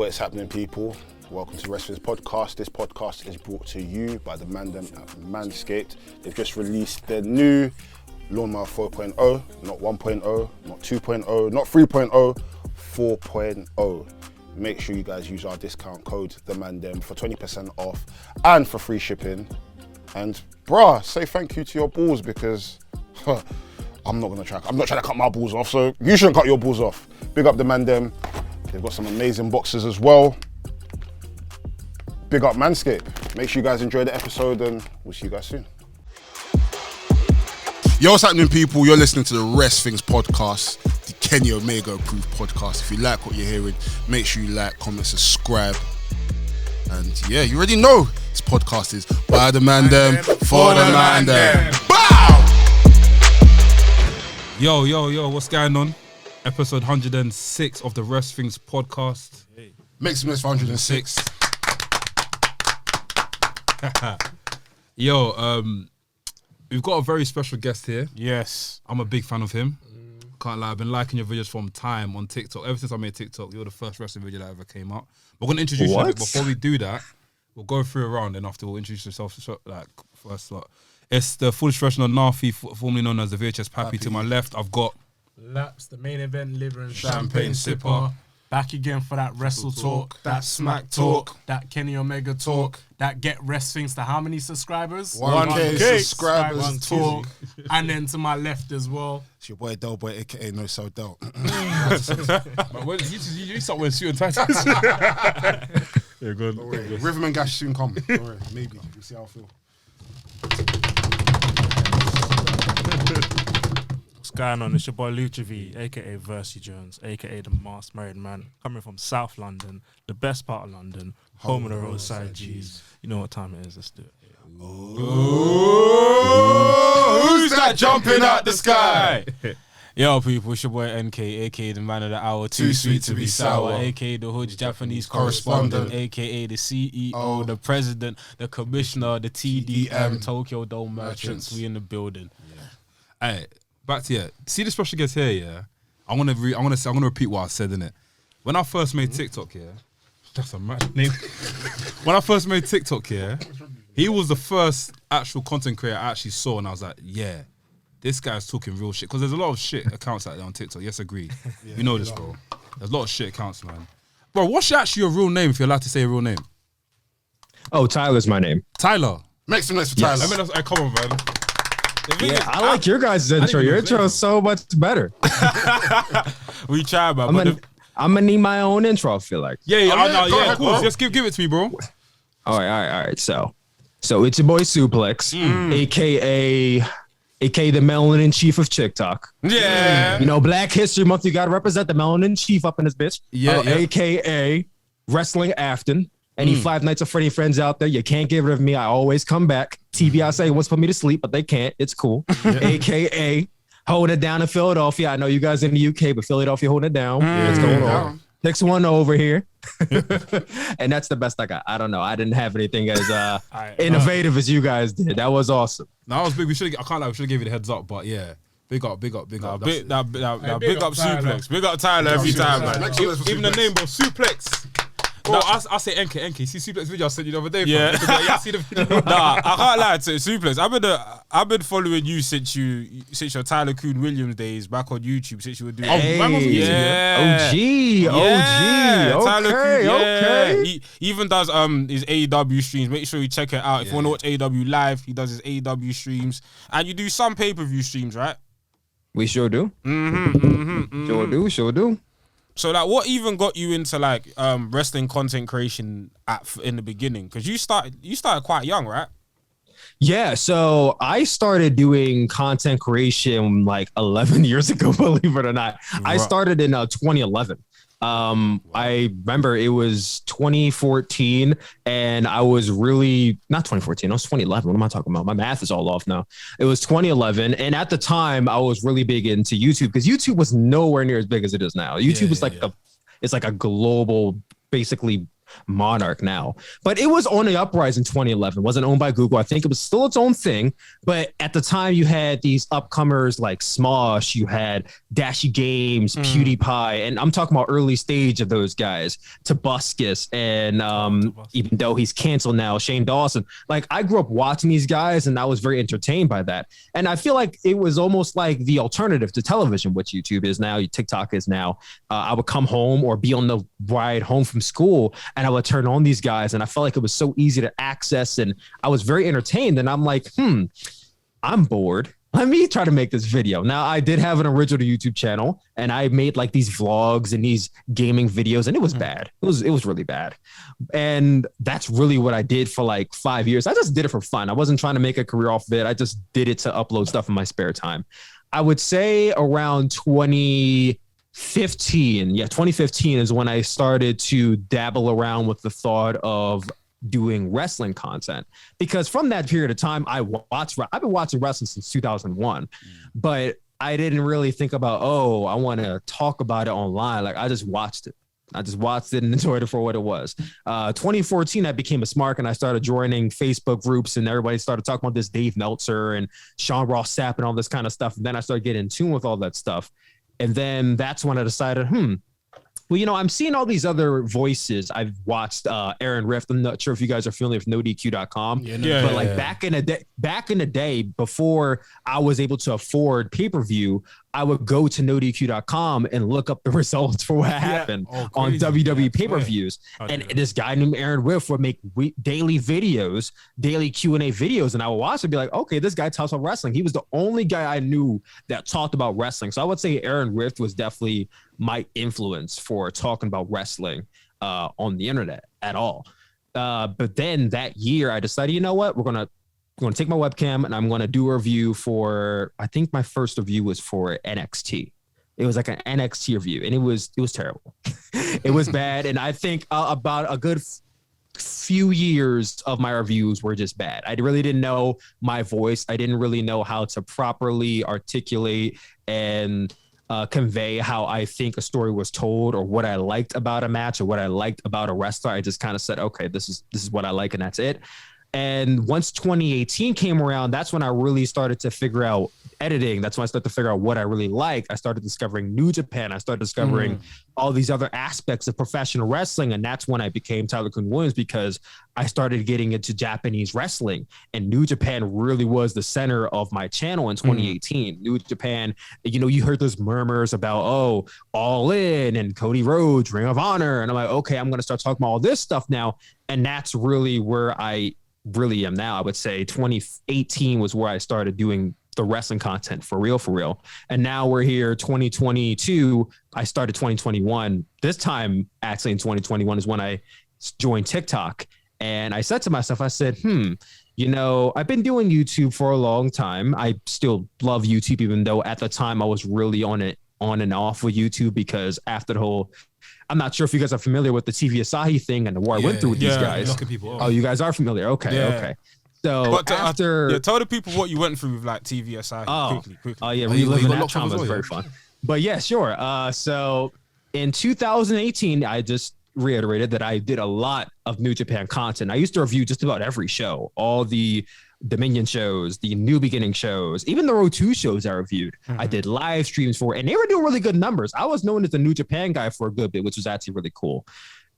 What's happening, people? Welcome to Wrestling's podcast. This podcast is brought to you by the man them at MANSCAPED. They've just released their new Lawnmower 4.0, not 1.0, not 2.0, not 3.0, 4.0. Make sure you guys use our discount code, the man them, for 20% off and for free shipping. And bruh, say thank you to your balls because I'm not trying to cut my balls off, so you shouldn't cut your balls off. Big up the man them. They've got some amazing boxes as well. Big up Manscaped. Make sure you guys enjoy the episode and we'll see you guys soon. Yo, what's happening, people? You're listening to the WrestHINGS podcast, the Kenny Omega approved podcast. If you like what you're hearing, make sure you like, comment, subscribe. And yeah, you already know this podcast is by the man them, for the man them. Bow! Yo, what's going on? Episode 106 of the WrestHINGS podcast. Makes me 106. Yo, we've got a very special guest here. Yes. I'm a big fan of him. Can't lie, I've been liking your videos from time on TikTok. Ever since I made TikTok, you're the first wrestling video that ever came up. We're going to introduce you a bit. Before we do that, we'll go through a round and after we'll introduce yourself like first slot. It's the Foolish Professional Nafi, formerly known as the VHS Pappy. To my left, I've got Laps, the main event, liver and champagne sipper. Back again for that wrestle talk, that smack talk, that Kenny Omega talk, that get WrestHINGS to how many subscribers? 1K subscribers talk. And then to my left as well. It's your boy Delboy, aka No So Del. You start wearing suit and ties. Yeah, good. Rhythm and Gash soon come. Don't worry, maybe. We'll see how I feel. What's going on? It's your boy Lucha V, aka VRSYJNES, aka the Masked Married Man, coming from South London, the best part of London, home of the roadside G's. You know what time it is? Let's do it. Ooh, who's that jumping out the sky? Yo, people, it's your boy NK, aka the man of the hour, too sweet to be sour, aka the Hood's Japanese correspondent, aka the CEO, the president, the commissioner, the TDM, Tokyo Dome merchants. We in the building. Yeah. Hey, back to you. See the special guest here, yeah? I'm gonna repeat what I said, innit? When I first made TikTok, yeah, that's a match name. When I first made TikTok, yeah, he was the first actual content creator I actually saw, and I was like, yeah, this guy's talking real shit. Because there's a lot of shit accounts out there on TikTok. Yes, agree. Yeah, you know this, bro. There's a lot of shit accounts, man. Bro, what's actually your real name if you're allowed to say a real name? Oh, Tyler's my name. Tyler. Make some noise for Tyler. I mean, come on, man. Yeah, I like your guys' intro. Your intro is so much better. We try, man. I'm gonna need my own intro, I feel like. Yeah, cool. Just give it to me, bro. All right. So it's your boy Sooplex, aka the Melanin Chief of TikTok. Yeah. You know, Black History Month, you gotta represent the Melanin Chief up in this bitch. Yeah. Aka Wrestling Afton. Any 5 Nights of Freddy friends out there, you can't get rid of me. I always come back. TV Asahi wants to put me to sleep, but they can't. It's cool. AKA holding it down in Philadelphia. I know you guys in the UK, but Philadelphia holding it down. What's going on? 6-1 over here. And that's the best I got. I don't know. I didn't have anything as innovative as you guys did. That was awesome. That was big. We should have gave you the heads up, but yeah. Big up. Big up Sooplex. Big up Tyler every time, man. Even the name, bro, Sooplex. Bro, I say NK. See Sooplex video I sent you the other day. Yeah. I see the video. Nah, I can't lie to Sooplex. I've been following you since your Tyler Coon Williams days back on YouTube. Since you were doing. Man was yeah. OG. Tyler Coon, Okay. He even does his AEW streams. Make sure you check it out. If you want to watch AEW live, he does his AEW streams, and you do some pay-per-view streams, right? We sure do. Sure do. So like, what even got you into like wrestling content creation in the beginning? Because you started quite young, right? Yeah, so I started doing content creation like 11 years ago, believe it or not. I started in 2011. I remember it was 2014 and I was really not 2014. It was 2011. What am I talking about? My math is all off now. It was 2011. And at the time I was really big into YouTube because YouTube was nowhere near as big as it is now. YouTube is like it's like a global, basically Monarch now. But it was on the uprise in 2011. It wasn't owned by Google. I think it was still its own thing. But at the time, you had these upcomers like Smosh, you had Dashy Games, PewDiePie, and I'm talking about early stage of those guys, Tobuscus, and even though he's canceled now, Shane Dawson. Like, I grew up watching these guys, and I was very entertained by that. And I feel like it was almost like the alternative to television, which YouTube is now, TikTok is now. I would come home or be on the ride home from school, and I would turn on these guys, and I felt like it was so easy to access, and I was very entertained. And I'm like, I'm bored. Let me try to make this video. Now, I did have an original YouTube channel, and I made like these vlogs and these gaming videos, and it was bad. It was really bad. And that's really what I did for like 5 years. I just did it for fun. I wasn't trying to make a career off of it. I just did it to upload stuff in my spare time. I would say around 2015. Yeah, 2015 is when I started to dabble around with the thought of doing wrestling content, because from that period of time, I've been watching wrestling since 2001, but I didn't really think about, I want to talk about it online. Like, I just watched it and enjoyed it for what it was. 2014, I became a smart, and I started joining Facebook groups, and everybody started talking about this Dave Meltzer and Sean Ross Sapp and all this kind of stuff. And then I started getting in tune with all that stuff. And then that's when I decided, well, I'm seeing all these other voices. I've watched Aaron Rift. I'm not sure if you guys are familiar with NoDQ.com. Back in the day, before I was able to afford pay-per-view, I would go to NoDQ.com and look up the results for what happened on WWE pay-per-views. And this guy named Aaron Rift would make daily videos, daily Q&A videos, and I would watch and be like, okay, this guy talks about wrestling. He was the only guy I knew that talked about wrestling. So I would say Aaron Rift was definitely my influence for talking about wrestling on the internet at all. But then that year, I decided, you know what, we're gonna take my webcam and I'm gonna do a review for. I think my first review was for NXT. It was like an NXT review, and it was terrible. It was bad, and I think about a good few years of my reviews were just bad. I really didn't know my voice. I didn't really know how to properly articulate and convey how I think a story was told, or what I liked about a match, or what I liked about a wrestler. I just kind of said, okay, this is what I like, and that's it. And once 2018 came around, that's when I really started to figure out editing. That's when I started to figure out what I really liked. I started discovering New Japan. I started discovering all these other aspects of professional wrestling. And that's when I became Tyler Kuhn Williams, because I started getting into Japanese wrestling. And New Japan really was the center of my channel in 2018. New Japan, you heard those murmurs about, All In and Cody Rhodes, Ring of Honor. And I'm like, okay, I'm going to start talking about all this stuff now. And that's really where I really am now. I would say 2018 was where I started doing the wrestling content for real. And now we're here, 2022. I started 2021. This time, actually in 2021 is when I joined TikTok. And I said to myself, I said, I've been doing YouTube for a long time. I still love YouTube, even though at the time I was really on and off with YouTube, because after the whole, I'm not sure if you guys are familiar with the TV Asahi thing and the war I went through with these guys. Oh, you guys are familiar. Okay. So tell the people what you went through with like TV Asahi quickly. Oh yeah, reliving that trauma is very fun. But yeah, sure. So in 2018, I just reiterated that I did a lot of New Japan content. I used to review just about every show, all the Dominion shows, the New Beginning shows, even the Road 2 shows I reviewed. I did live streams for, and they were doing really good numbers. I was known as the New Japan guy for a good bit, which was actually really cool.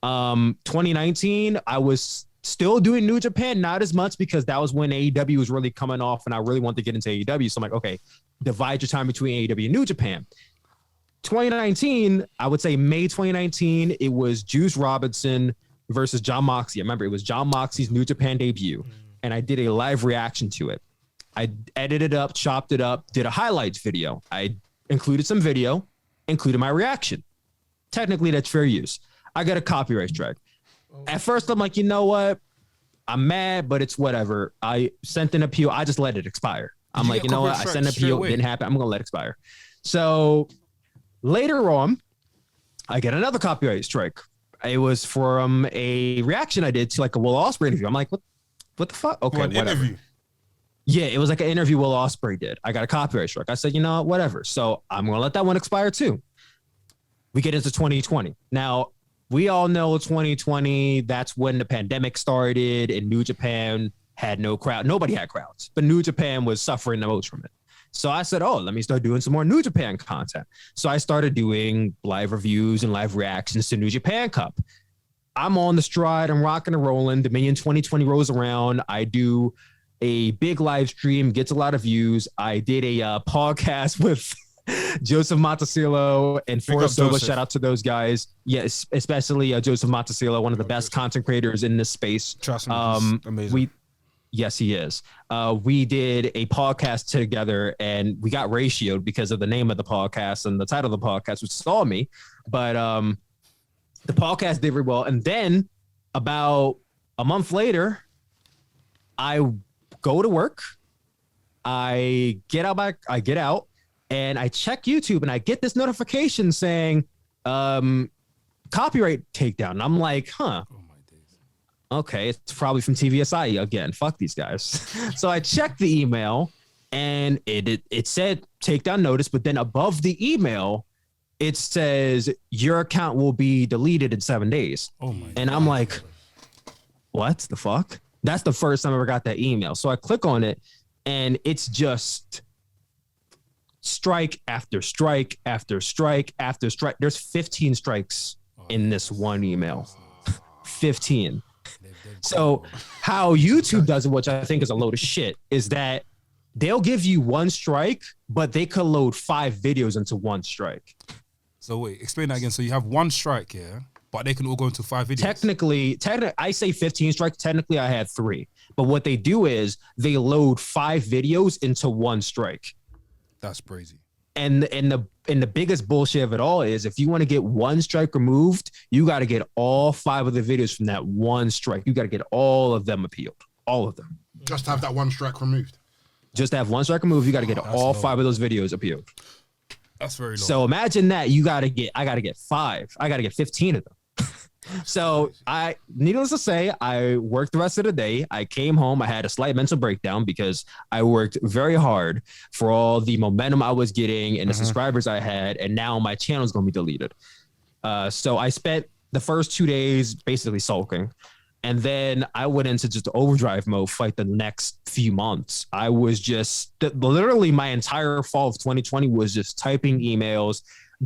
2019, I was still doing New Japan, not as much, because that was when AEW was really coming off and I really wanted to get into AEW. So I'm like, okay, divide your time between AEW and New Japan. 2019, I would say May 2019, it was Juice Robinson versus Jon Moxley. I remember it was Jon Moxley's New Japan debut. And I did a live reaction to it. I edited up, chopped it up, did a highlights video. I included some video, included my reaction. Technically, that's fair use. I got a copyright strike. At first, I'm like, you know what? I'm mad, but it's whatever. I sent an appeal. I just let it expire. I'm like, you know what? I sent an appeal. It didn't happen. I'm going to let it expire. So later on, I get another copyright strike. It was from a reaction I did to like a Will Ospreay interview. I'm like, what the fuck? Okay, whatever. Interview? Yeah, it was like an interview Will Ospreay did. I got a copyright strike. I said, you know, whatever. So I'm going to let that one expire too. We get into 2020. Now, we all know 2020, that's when the pandemic started and New Japan had no crowd. Nobody had crowds, but New Japan was suffering the most from it. So I said, oh, let me start doing some more New Japan content. So I started doing live reviews and live reactions to New Japan Cup. I'm on the stride. I'm rocking and rolling. Dominion 2020 rolls around. I do a big live stream, gets a lot of views. I did a podcast with Joseph Montesillo and Forrest Silva. Shout out to those guys. Yes, especially Joseph Montesillo, one of the best content creators in this space. Trust me, he's amazing. Yes, he is. We did a podcast together and we got ratioed because of the name of the podcast and the title of the podcast, which saw me. But the podcast did very well. And then about a month later, I go to work. I get out and I check YouTube and I get this notification saying copyright takedown. And I'm like, huh. Okay, it's probably from TV Asahi again. Fuck these guys. So I checked the email and it said takedown notice, but then above the email, it says your account will be deleted in 7 days. Oh my! And I'm like, what the fuck? That's the first time I ever got that email. So I click on it and it's just strike after strike after strike after strike. There's 15 strikes in this one email. 15. So how YouTube does it, which I think is a load of shit, is that they'll give you one strike, but they could load 5 videos into one strike. So wait, explain that again. So you have one strike, yeah, but they can all go into 5 videos. Technically, I say 15 strikes. Technically, I had 3. But what they do is they load 5 videos into one strike. That's crazy. And the biggest bullshit of it all is if you want to get one strike removed, you got to get all 5 of the videos from that one strike. You got to get all of them appealed, all of them. Just to have that one strike removed. Just to have one strike removed, you got to get all 5 of those videos appealed. That's very low. So imagine that I got to get 5. I got to get 15 of them. So needless to say, I worked the rest of the day. I came home. I had a slight mental breakdown because I worked very hard for all the momentum I was getting and the subscribers I had. And now my channel is going to be deleted. So I spent the first 2 days basically sulking. And then I went into just overdrive mode for like the next few months. I was just literally my entire fall of 2020 was just typing emails,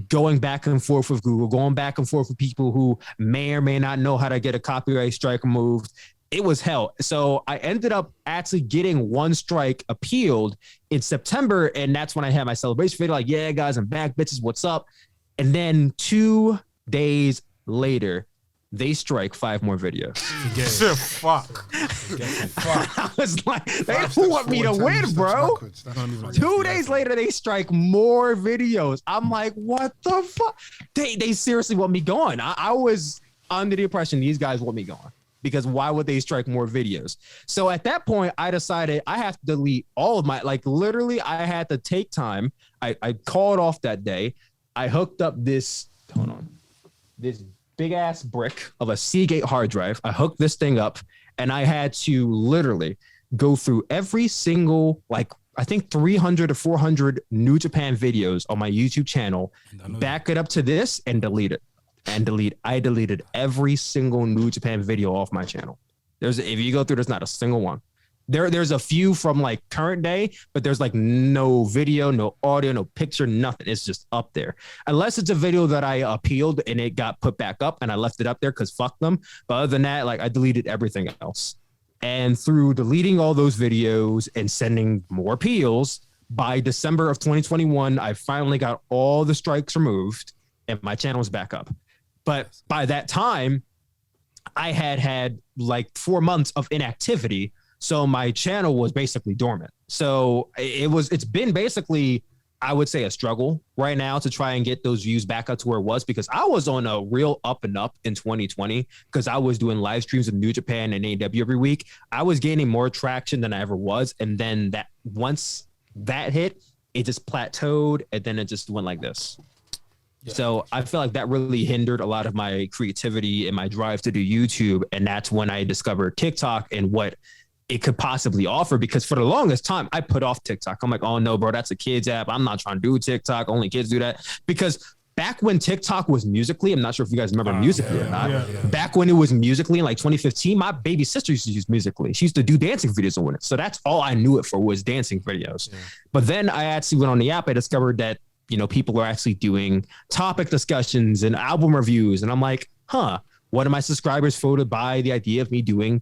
going back and forth with Google, going back and forth with people who may or may not know how to get a copyright strike removed. It was hell. So I ended up actually getting one strike appealed in September. And that's when I had my celebration video. Like, yeah, guys, I'm back, bitches, what's up? And then 2 days later, they strike 5 more videos. Fuck. I was like, they don't want me to win, bro. 2 days later, they strike more videos. I'm like, what the fuck? They seriously want me gone. I was under the impression these guys want me gone because why would they strike more videos? So at that point, I decided I have to delete all of my, like literally I had to take time. I called off that day. I hooked up this big ass brick of a Seagate hard drive. I hooked this thing up and I had to literally go through every single, like, I think 300 to 400 New Japan videos on my YouTube channel, back it up to this and delete it. I deleted every single New Japan video off my channel. If you go through, there's not a single one. There's a few from like current day, but there's like no video, no audio, no picture, nothing. It's just up there. Unless it's a video that I appealed and it got put back up and I left it up there because fuck them. But other than that, like I deleted everything else. And through deleting all those videos and sending more appeals, by December of 2021, I finally got all the strikes removed and my channel was back up. But by that time, I had like 4 months of inactivity. So my channel was basically dormant. So it's been basically, I would say, a struggle right now to try and get those views back up to where it was, because I was on a real up and up in 2020 because I was doing live streams of New Japan and AEW every week. I was gaining more traction than I ever was. And then once that hit, it just plateaued and then it just went like this. Yeah. So I feel like that really hindered a lot of my creativity and my drive to do YouTube. And that's when I discovered TikTok and what it could possibly offer, because for the longest time I put off TikTok. I'm like, oh no, bro, that's a kid's app. I'm not trying to do TikTok. Only kids do that. Because back when TikTok was Musically, I'm not sure if you guys remember Musically or not. Yeah. Back when it was Musically in like 2015, my baby sister used to use Musically. She used to do dancing videos on it. So that's all I knew it for was dancing videos. Yeah. But then I actually went on the app. I discovered that, people are actually doing topic discussions and album reviews. And I'm like, one of my subscribers floated by the idea of me doing,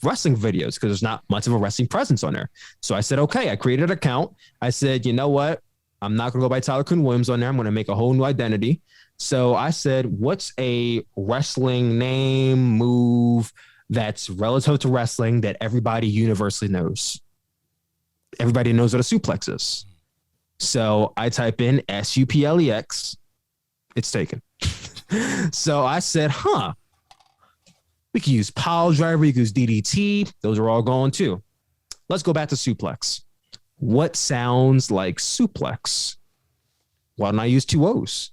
wrestling videos because there's not much of a wrestling presence on there. So I said, okay, I created an account. I said, you know what? I'm not going to go by Tyler Kuhn Williams on there. I'm going to make a whole new identity. So I said, what's a wrestling name, move that's relative to wrestling that everybody universally knows? Everybody knows what a suplex is. So I type in SUPLEX. It's taken. So I said, we can use pile driver, we can use DDT. Those are all going too. Let's go back to suplex. What sounds like suplex? Why don't I use 2 O's?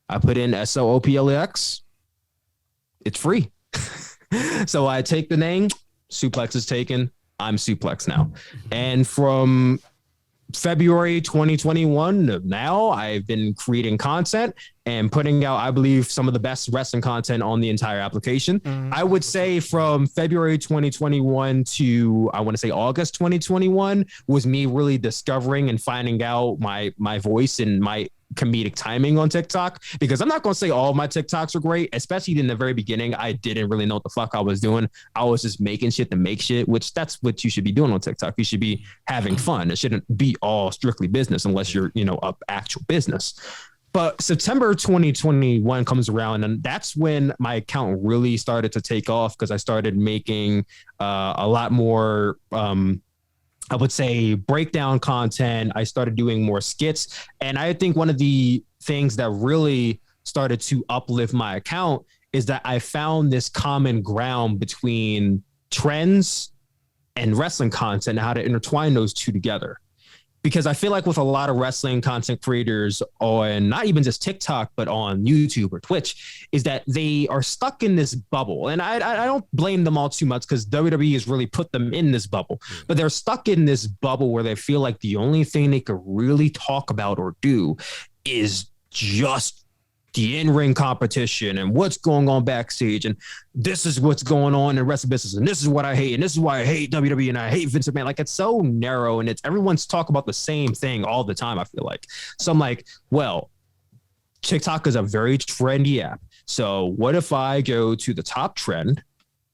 I put in SOOPLEX. It's free. So I take the name, suplex is taken. I'm Suplex now. And from February 2021 to now, I've been creating content and putting out, I believe, some of the best wrestling content on the entire application. I would say from February 2021 to, I want to say August 2021 was me really discovering and finding out my voice and my comedic timing on TikTok, because I'm not going to say all my TikToks are great, especially in the very beginning. I didn't really know what the fuck I was doing. I was just making shit to make shit, which that's what you should be doing on TikTok. You should be having fun. It shouldn't be all strictly business unless you're, up actual business. But September 2021 comes around, and that's when my account really started to take off, because I started making a lot more I would say breakdown content. I started doing more skits. And I think one of the things that really started to uplift my account is that I found this common ground between trends and wrestling content and how to intertwine those two together. Because I feel like with a lot of wrestling content creators on not even just TikTok, but on YouTube or Twitch, is that they are stuck in this bubble. And I don't blame them all too much, because WWE has really put them in this bubble. But they're stuck in this bubble where they feel like the only thing they could really talk about or do is just the in-ring competition and what's going on backstage, and this is what's going on in wrestling business, and this is what I hate, and this is why I hate WWE and I hate Vince McMahon. Like, it's so narrow, and it's everyone's talking about the same thing all the time, I feel like. So I'm like, well, TikTok is a very trendy app. So what if I go to the top trend,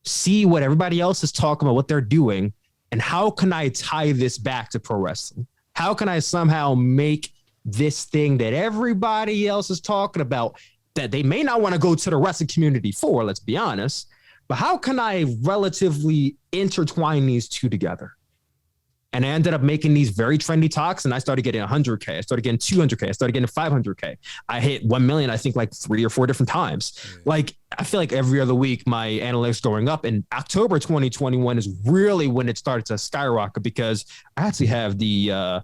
see what everybody else is talking about, what they're doing, and how can I tie this back to pro wrestling? How can I somehow make this thing that everybody else is talking about, that they may not want to go to the wrestling community for, let's be honest, but how can I relatively intertwine these two together? And I ended up making these very trendy talks, and I started getting 100K. I started getting 200K. I started getting 500K. I hit 1 million, I think, like 3 or 4 different times. Like, I feel like every other week my analytics going up, and October 2021 is really when it started to skyrocket, because I actually have the,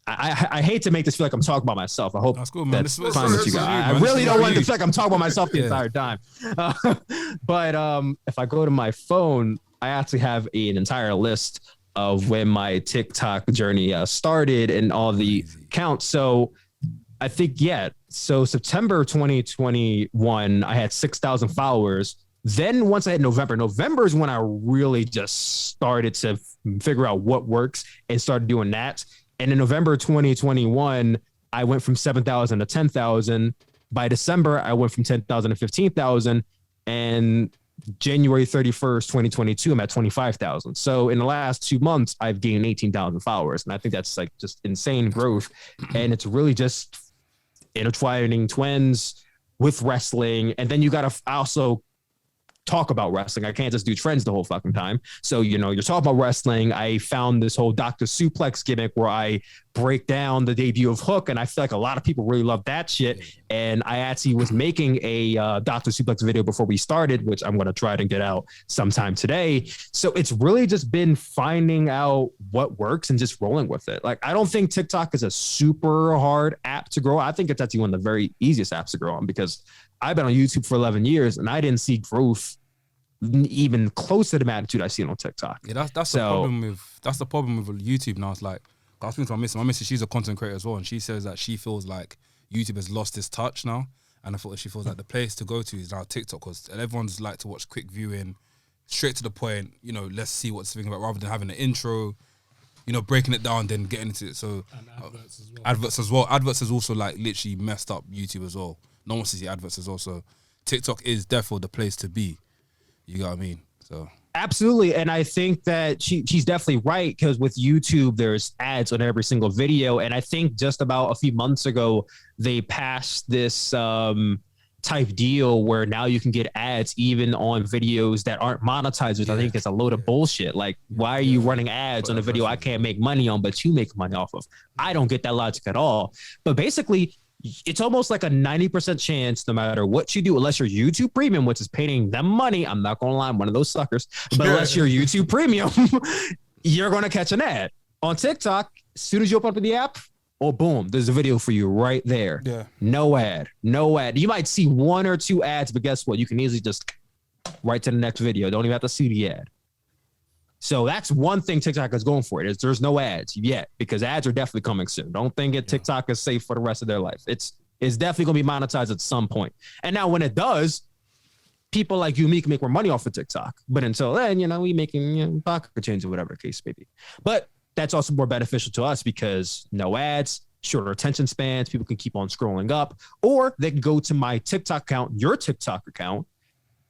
I hate to make this feel like I'm talking about myself. I hope that's cool, man. That's fine with you guys. I really don't want it to feel like I'm talking about myself the entire time. But if I go to my phone, I actually have an entire list of when my TikTok journey started and all the counts. So I think, so September 2021, I had 6,000 followers. Then once I hit November is when I really just started to figure out what works and started doing that. And in November 2021, I went from 7,000 to 10,000. By December, I went from 10,000 to 15,000. And January 31st, 2022, I'm at 25,000. So in the last 2 months, I've gained 18,000 followers. And I think that's like just insane growth. And it's really just intertwining twins with wrestling. And then you got to also talk about wrestling. I can't just do trends the whole fucking time. So, you're talking about wrestling. I found this whole Dr. Sooplex gimmick where I break down the debut of Hook, and I feel like a lot of people really love that shit. And I actually was making a Dr. Sooplex video before we started, which I'm going to try to get out sometime today. So it's really just been finding out what works and just rolling with it. Like, I don't think TikTok is a super hard app to grow. I think it's actually one of the very easiest apps to grow on, because I've been on YouTube for 11 years and I didn't see growth even close to the magnitude I see on TikTok. Yeah, that's the problem with YouTube now. It's like, I was speaking to my missus. My missus, she's a content creator as well, and she says that she feels like YouTube has lost its touch now. And I thought that she feels like the place to go to is now TikTok, because everyone's like to watch quick viewing, straight to the point, you know, let's see what's thinking about, rather than having an intro, you know, breaking it down, then getting into it. So And adverts as well. adverts as well. Adverts has also like literally messed up YouTube as well. No one wants to see adverts as well. So TikTok is definitely the place to be. You know what I mean? So Absolutely. And I think that she's definitely right, because with YouTube, there's ads on every single video. And I think just about a few months ago, they passed this type deal where now you can get ads even on videos that aren't monetized, which I think is a load of bullshit. Like, why are you running ads on a video I can't make money on, but you make money off of? I don't get that logic at all. But basically, it's almost like a 90% chance, no matter what you do, unless you're YouTube Premium, which is paying them money. I'm not going to lie, I'm one of those suckers. But unless you're YouTube Premium, you're going to catch an ad. On TikTok, as soon as you open up the app, oh, boom, there's a video for you right there. Yeah. No ad. You might see 1 or 2 ads, but guess what? You can easily just right to the next video. Don't even have to see the ad. So that's one thing TikTok is going for. There's no ads yet, because ads are definitely coming soon. Don't think TikTok is safe for the rest of their life. It's definitely going to be monetized at some point. And now when it does, people like you and me can make more money off of TikTok. But until then, you know, we making pocket change or whatever the case may be. But that's also more beneficial to us because no ads, shorter attention spans. People can keep on scrolling up, or they can go to my TikTok account, your TikTok account,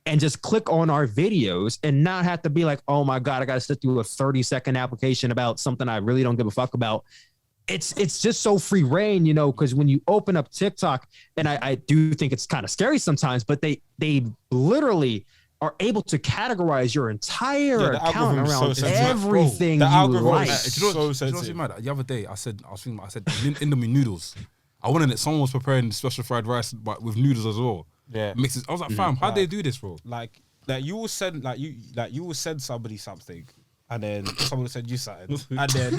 and just click on our videos and not have to be like, oh my God, I got to sit through a 30-second application about something I really don't give a fuck about. It's just so free reign, you know, because when you open up TikTok, and I do think it's kind of scary sometimes, but they literally are able to categorize your entire account around everything you like. Do you know what's mad? The other day, I said Indomie noodles. I wanted it. Someone was preparing special fried rice, but with noodles as well. Yeah, mixes. I was like, fam, how'd they do this, bro? Like you will send you will send somebody something, and then someone will send you something, and then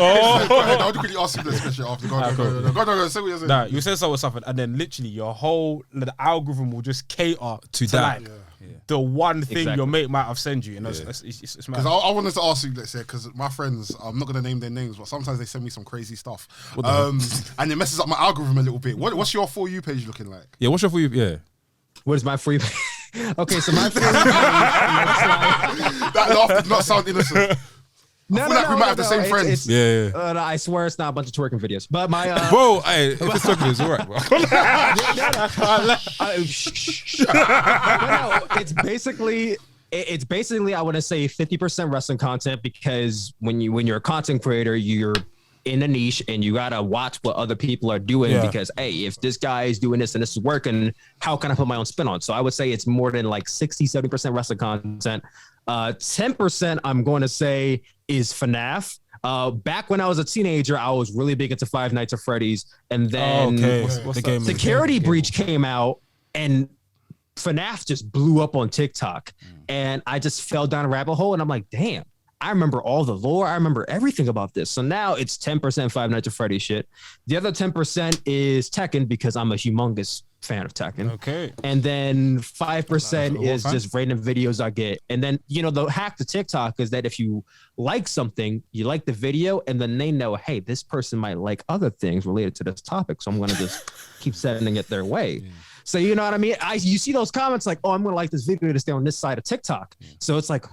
I would quickly ask you this question after. Go. Say what you're saying. Nah, you send someone something, and then literally your whole the algorithm will just cater to that. Like, the one thing your mate might have sent you, and it's mad. Because I wanted to ask you, let's say, because my friends, I'm not going to name their names, but sometimes they send me some crazy stuff. And it messes up my algorithm a little bit. What's your For You page looking like? Yeah, what's your For You? Yeah. What is my For You page? Okay, so my For You page That laugh did not sound innocent. I feel like we might have the same friends. I swear it's not a bunch of twerking videos. But my bro, hey, if it's twerking, it's alright, bro. No, it's basically I want to say 50% wrestling content, because when you're a content creator, you're in a niche and you gotta watch what other people are doing because hey, if this guy is doing this and this is working, how can I put my own spin on? So I would say it's more than like 60-70% wrestling content. 10% I'm going to say is FNAF. Back when I was a teenager, I was really big into Five Nights at Freddy's, and then the game Security Breach came out, and FNAF just blew up on TikTok, and I just fell down a rabbit hole, and I'm like, damn, I remember all the lore. I remember everything about this. So now it's 10% Five Nights at Freddy's shit. The other 10% is Tekken, because I'm a humongous fan of Tekken. Okay. And then 5% is just random videos I get. And then, you know, the hack to TikTok is that if you like something, you like the video, and then they know, hey, this person might like other things related to this topic. So I'm going to just keep sending it their way. Yeah. So you know what I mean? You see those comments like, oh, I'm going to like this video to stay on this side of TikTok. So it's like,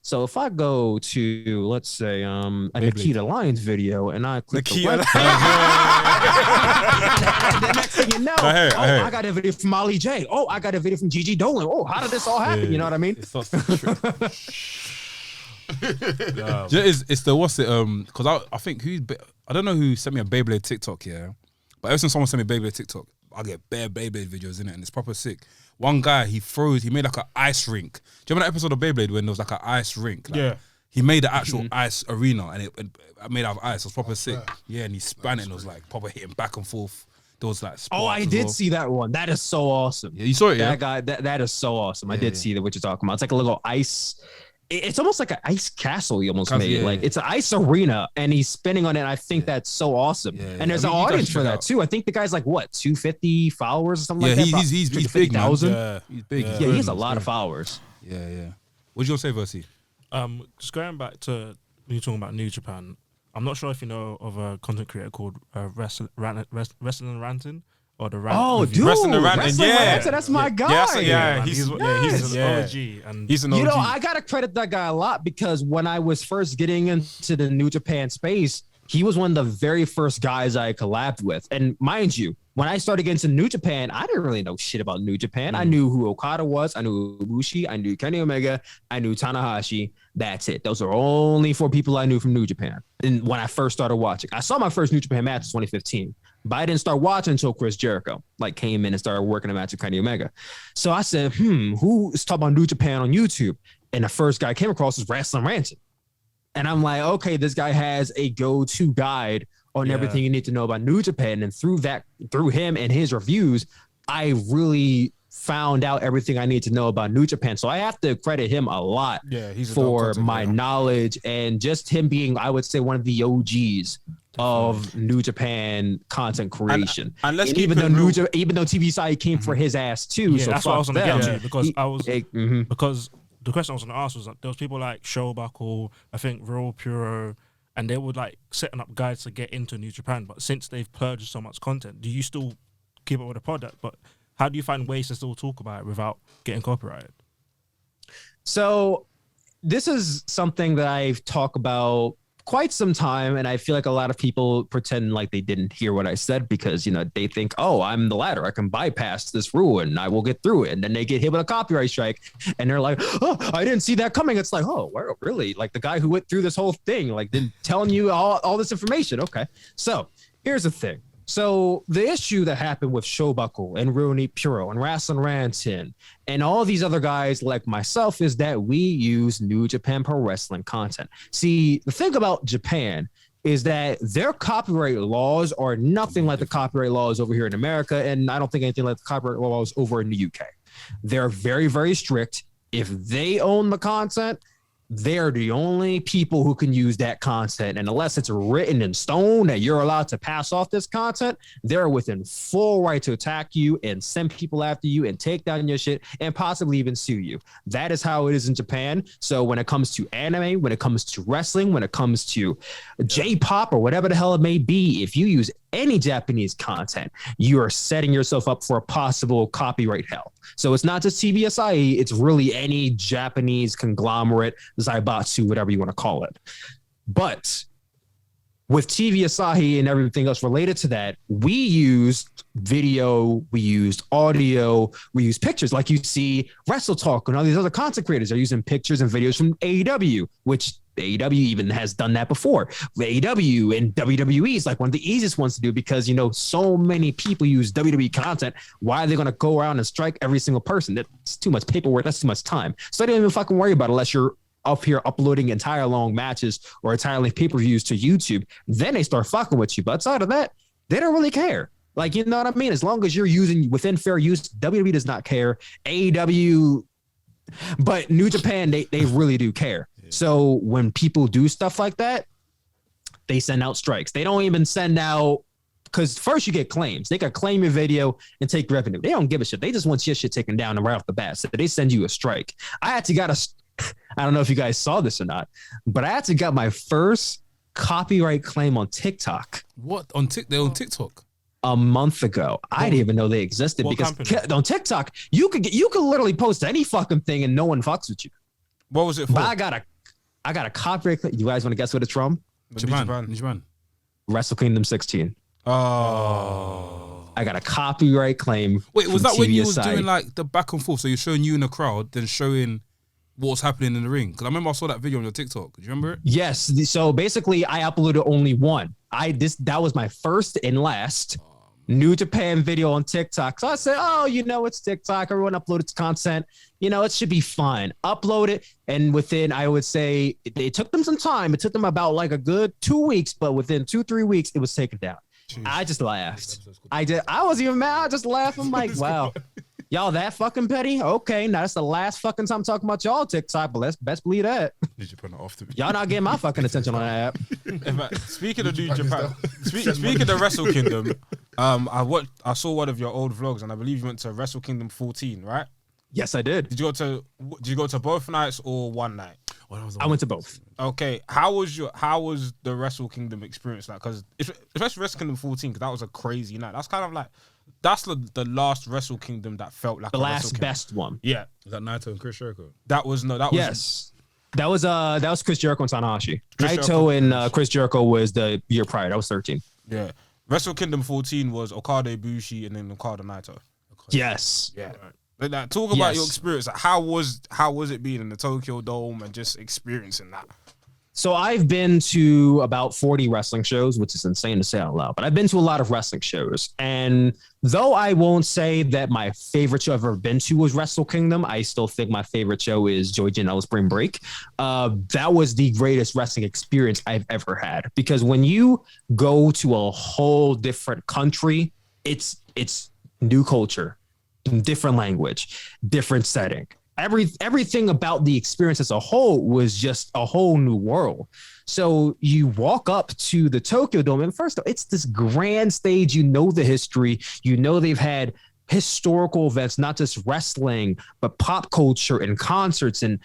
so if I go to, let's say, a Nikita Lyons video, and I click the next thing you know, I got a video from Molly J. Oh, I got a video from Gigi Dolan. Oh, how did this all happen? You know what I mean? It's the what's it? Because I think I don't know who sent me a Beyblade TikTok, but ever since someone sent me a Beyblade TikTok, I get bare Beyblade videos in it, and it's proper sick. One guy, he made like an ice rink. Do you remember that episode of Beyblade when there was like an ice rink? Like, he made the actual ice arena, and it made out of ice. It was proper sick. Yeah, and he span it, and it was like proper hitting back and forth. There was like oh, I did see that one. That is so awesome. Yeah, you saw it, that guy. That is so awesome. I did see that. What you're talking about? It's like a little ice. It's almost like an ice castle he almost made. Like it's an ice arena, and he's spinning on it. And I think that's so awesome. And there's an audience for that too. I think the guy's like what 250 followers or something like that. He's big, man. He's big. Yeah, he has a lot of followers. Yeah. What you gonna say, Versi? Just going back to when you're talking about New Japan, I'm not sure if you know of a content creator called Wrestling and Ranting or the Rant. Oh, Review. dude, Wrestling and Ranting, Wrestling yeah. Ranting, that's my guy. Man, he's he's an OG, and He's an OG. You know, I gotta credit that guy a lot because when I was first getting into the New Japan space, he was one of the very first guys I collabed with. And mind you, when I started getting into New Japan, I didn't really know shit about New Japan. I knew who Okada was. I knew Ibushi. I knew Kenny Omega. I knew Tanahashi. That's it. Those are only 4 people I knew from New Japan. And when I first started watching, I saw my first New Japan match in 2015, but I didn't start watching until Chris Jericho came in and started working a match with Kenny Omega. So I said, who's talking about New Japan on YouTube? And the first guy I came across was Wrestling Ranting. And I'm like, okay, this guy has a go-to guide on everything you need to know about New Japan. And through him and his reviews, I really found out everything I need to know about New Japan. So I have to credit him a lot for my knowledge and just him being, I would say, one of the OGs of New Japan content creation. And even though TV Asahi came for his ass too. Yeah, so that's what I was going to get to because because the question I was going to ask was there was people like Showbuckle, I think Real Puro, and they would setting up guides to get into New Japan. But since they've purged so much content, do you still keep up with the product? But how do you find ways to still talk about it without getting copyrighted? So this is something that I've talked about quite some time, and I feel like a lot of people pretend like they didn't hear what I said because, they think, oh, I'm the ladder. I can bypass this rule and I will get through it. And then they get hit with a copyright strike and they're like, oh, I didn't see that coming. It's like, oh, well, really? Like the guy who went through this whole thing, then telling you all this information. Okay. So here's the thing. So the issue that happened with Showbuckle and Rooney Puro and Wrestling Ranting and all these other guys like myself is that we use New Japan Pro Wrestling content. See, the thing about Japan is that their copyright laws are nothing like the copyright laws over here in America, and I don't think anything like the copyright laws over in the UK. They're very, very strict. If they own the content, they're the only people who can use that content. And unless it's written in stone that you're allowed to pass off this content, they're within full right to attack you and send people after you and take down your shit and possibly even sue you. That is how it is in Japan. So when it comes to anime, when it comes to wrestling, when it comes to J-pop or whatever the hell it may be, if you use any Japanese content, you are setting yourself up for a possible copyright hell. So it's not just TV Asahi, it's really any Japanese conglomerate, Zaibatsu, whatever you want to call it. But with TV Asahi and everything else related to that, we used video, we used audio, we used pictures. Like you see Wrestle Talk and all these other content creators are using pictures and videos from AEW, which AEW even has done that before. AEW and WWE is one of the easiest ones to do because, so many people use WWE content. Why are they going to go around and strike every single person? That's too much paperwork. That's too much time. So I don't even fucking worry about it unless you're up here uploading entire long matches or entirely pay-per-views to YouTube. Then they start fucking with you. But outside of that, they don't really care. You know what I mean? As long as you're using within fair use, WWE does not care. AEW, but New Japan, they really do care. So when people do stuff like that, they send out strikes. They don't even send out, because first you get claims. They can claim your video and take revenue. They don't give a shit. They just want your shit taken down and right off the bat. So they send you a strike. I actually got I don't know if you guys saw this or not, but I actually got my first copyright claim on TikTok. What? They're on TikTok? A month ago. I didn't even know they existed because on TikTok, you could literally post any fucking thing and no one fucks with you. What was it for? But I got a copyright claim. You guys want to guess what it's from? Japan. Wrestle Kingdom 16. Oh. I got a copyright claim. Wait, was that when you was TVSI. doing the back and forth? So you're showing you in the crowd, then showing what's happening in the ring? Because I remember I saw that video on your TikTok. Do you remember it? Yes. So basically, I uploaded only one. That was my first and last New Japan video on TikTok. So I said, it's TikTok. Everyone uploaded content. It should be fine. Upload it. And within, I would say, it took them some time. It took them about a good 2 weeks, but within 2-3 weeks, it was taken down. Jeez. I just laughed. I wasn't even mad. I just laughed. I'm like, wow. Y'all that fucking petty? Okay, now that's the last fucking time I'm talking about y'all TikTok, but let's best believe that. Did you put it off to me? Y'all not getting my fucking attention on that app. Speaking of New Japan, speaking of Wrestle Kingdom, I saw one of your old vlogs, and I believe you went to Wrestle Kingdom 14, right? Yes, I did. Did you go to both nights or one night? I went to both. Okay, how was the Wrestle Kingdom experience like? Because especially Wrestle Kingdom 14, because that was a crazy night. That's kind of like the last Wrestle Kingdom that felt like The a last Wrestle best one. Yeah, Was that Naito and Chris Jericho? that was Yes. That was Chris Jericho and Tanahashi. Chris Naito Jericho. and Chris Jericho was the year prior. That was 13. yeah. Wrestle Kingdom 14 was Okada Ibushi and then Okada Naito. Yes. Yeah. Like, talk about your Yes. experience. Like, how was it being in the Tokyo Dome and just experiencing that? So I've been to about 40 wrestling shows, which is insane to say out loud, but I've been to a lot of wrestling shows. And though I won't say that my favorite show I've ever been to was Wrestle Kingdom, I still think my favorite show is Joey Janela Spring Break. That was the greatest wrestling experience I've ever had, because when you go to a whole different country, it's new culture, different language, different setting. Everything about the experience as a whole was just a whole new world. So you walk up to the Tokyo Dome, and first, it's this grand stage. You know the history. You know they've had historical events, not just wrestling, but pop culture and concerts and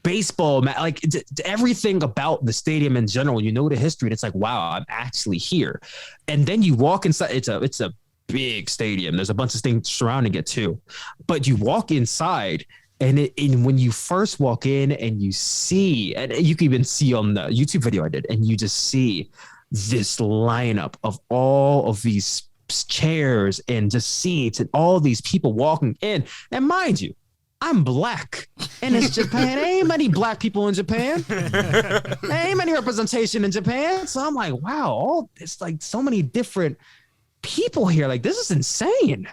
baseball. Like everything about the stadium in general. You know the history, and it's like, wow, I'm actually here. And then you walk inside. It's a big stadium. There's a bunch of things surrounding it too, but you walk inside. And when you first walk in and you see, and you can even see on the YouTube video I did, and you just see this lineup of all of these chairs and just seats and all these people walking in. And mind you, I'm black, and it's Japan. Ain't many black people in Japan. Ain't many representation in Japan. So I'm like, wow, it's like so many different people here. Like, this is insane.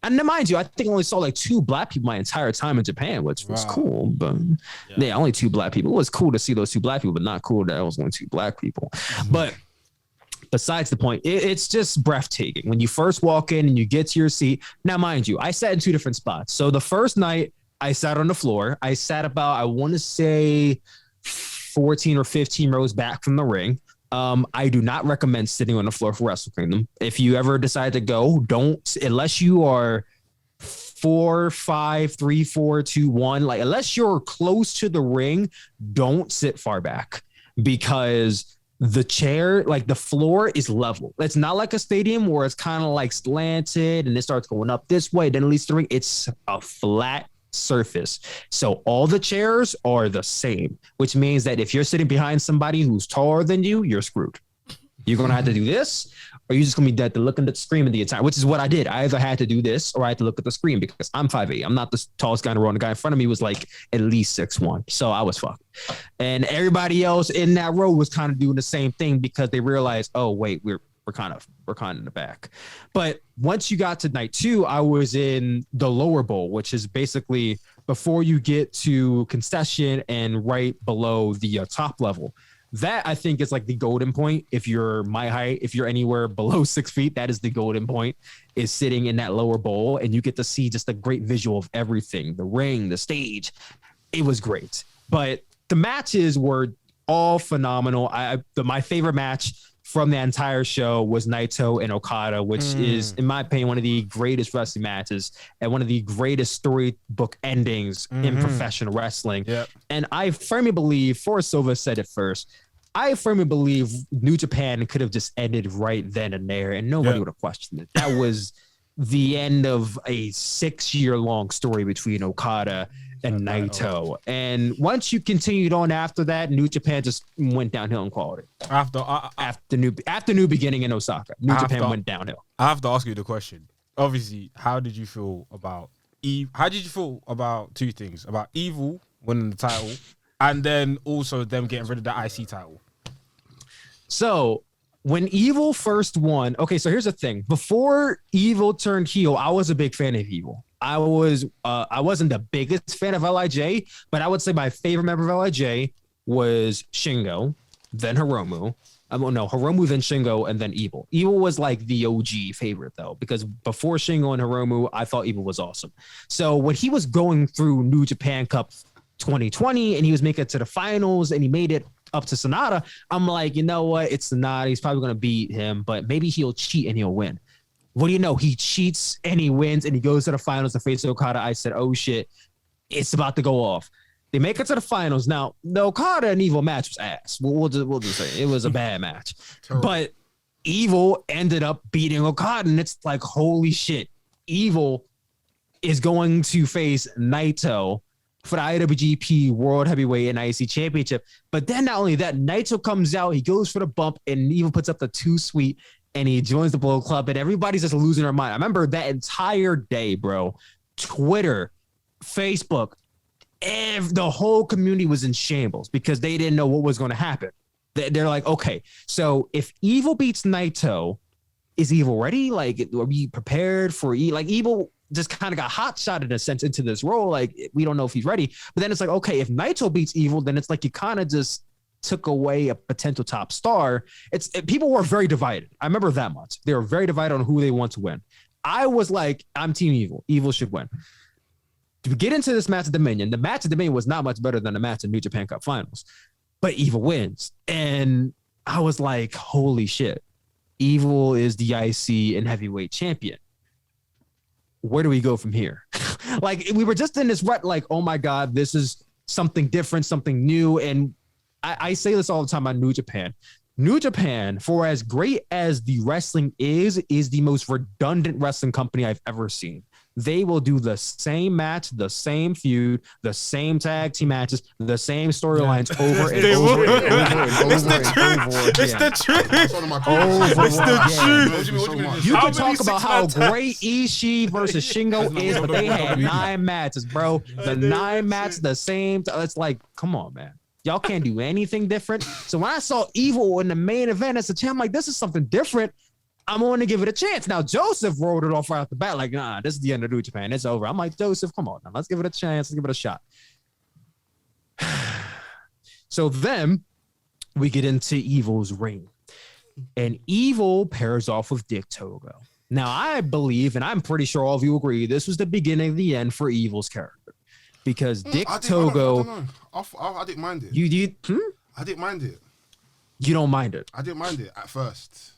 And then, mind you, I think I only saw like 2 black people my entire time in Japan, which was cool. But yeah, only 2 black people. It was cool to see those 2 black people, but not cool that I was only 2 black people. But besides the point, it's just breathtaking. When you first walk in and you get to your seat. Now, mind you, I sat in 2 different spots. So the first night, I sat on the floor. I sat about, I want to say 14 or 15 rows back from the ring. I do not recommend sitting on the floor for Wrestle Kingdom. If you ever decide to go, don't, unless you are 4, 5, 3, 4, 2, 1, like unless you're close to the ring, don't sit far back, because the chair, like the floor is level. It's not like a stadium where it's kind of like slanted and it starts going up this way, then it leads to the ring. It's a flat surface. So all the chairs are the same, which means that if you're sitting behind somebody who's taller than you, you're screwed. You're going to have to do this, or you're just going to be dead to look at the screen the entire, which is what I did. I either had to do this or I had to look at the screen, because I'm 5'8". I'm not the tallest guy in the world. The guy in front of me was like at least 6'1". So I was fucked. And everybody else in that row was kind of doing the same thing, because they realized, oh, wait, we're kind of in the back. But once you got to night 2, I was in the lower bowl, which is basically before you get to concession and right below the top level. That, I think, is like the golden point. If you're my height, if you're anywhere below 6 feet, that is the golden point, is sitting in that lower bowl, and you get to see just a great visual of everything, the ring, the stage. It was great. But the matches were all phenomenal. My favorite match from the entire show was Naito and Okada, which is, in my opinion, one of the greatest wrestling matches and one of the greatest storybook endings in professional wrestling. Yep. And I firmly believe, Forrest Silva said it first, I firmly believe New Japan could have just ended right then and there, and nobody would have questioned it. That was the end of a 6-year-long story between Okada and Naito. And once you continued on after that, New Japan just went downhill in quality. After New Beginning in Osaka, New Japan went downhill. I have to ask you the question. Obviously, how did you feel about 2 things? About Evil winning the title, and then also them getting rid of the IC title? So when Evil first won, okay, so here's the thing. Before Evil turned heel, I was a big fan of Evil. I wasn't the biggest fan of LIJ, but I would say my favorite member of LIJ was Shingo, then Hiromu. Hiromu, then Shingo, and then Evil. Evil was like the OG favorite, though, because before Shingo and Hiromu, I thought Evil was awesome. So when he was going through New Japan Cup 2020 and he was making it to the finals and he made it up to Sonata, I'm like, you know what? It's Sonata. He's probably going to beat him, but maybe he'll cheat and he'll win. What do you know? He cheats and he wins and he goes to the finals to face Okada. I said, oh shit, it's about to go off. They make it to the finals. Now, the Okada and Evil match was ass. We'll just say it was a bad match. But Evil ended up beating Okada, and it's like, holy shit. Evil is going to face Naito for the IWGP World Heavyweight and IC Championship. But then not only that, Naito comes out, he goes for the bump, and Evil puts up the 2 Sweet, and he joins the Bullet Club, and everybody's just losing their mind. I remember that entire day, bro. Twitter, Facebook, the whole community was in shambles because they didn't know what was going to happen. They're like, okay, so if Evil beats Naito, is Evil ready? Like, are we prepared for like Evil just kind of got hot shot in a sense into this role? Like, we don't know if he's ready. But then it's like, okay, if Naito beats Evil, then it's like you kind of just took away a potential top star. People were very divided. I remember that much. They were very divided on who they want to win. I was like, I'm Team Evil. Evil should win. To get into this match at Dominion, the match at Dominion was not much better than the match in New Japan Cup Finals, but Evil wins. And I was like, holy shit, Evil is the IC and heavyweight champion. Where do we go from here? Like, we were just in this rut, like, oh my God, this is something different, something new. And I say this all the time on New Japan. New Japan, for as great as the wrestling is the most redundant wrestling company I've ever seen. They will do the same match, the same feud, the same tag team matches, the same storylines over and over and over. It's the truth. It's the truth. It's the truth. You can talk about how great Ishii versus Shingo is, but they had 9 matches, bro. The 9 matches, the same. It's like, come on, man. Y'all can't do anything different. So when I saw Evil in the main event as a champ, I'm like, this is something different. I'm going to give it a chance. Now, Joseph rolled it off right off the bat, like, nah, this is the end of New Japan. It's over. I'm like, Joseph, come on now. Let's give it a chance. Let's give it a shot. So then we get into Evil's reign. And Evil pairs off with Dick Togo. Now, I believe, and I'm pretty sure all of you agree, this was the beginning of the end for Evil's character. Because Dick Togo... I didn't mind it. You did? I didn't mind it. You don't mind it? I didn't mind it at first.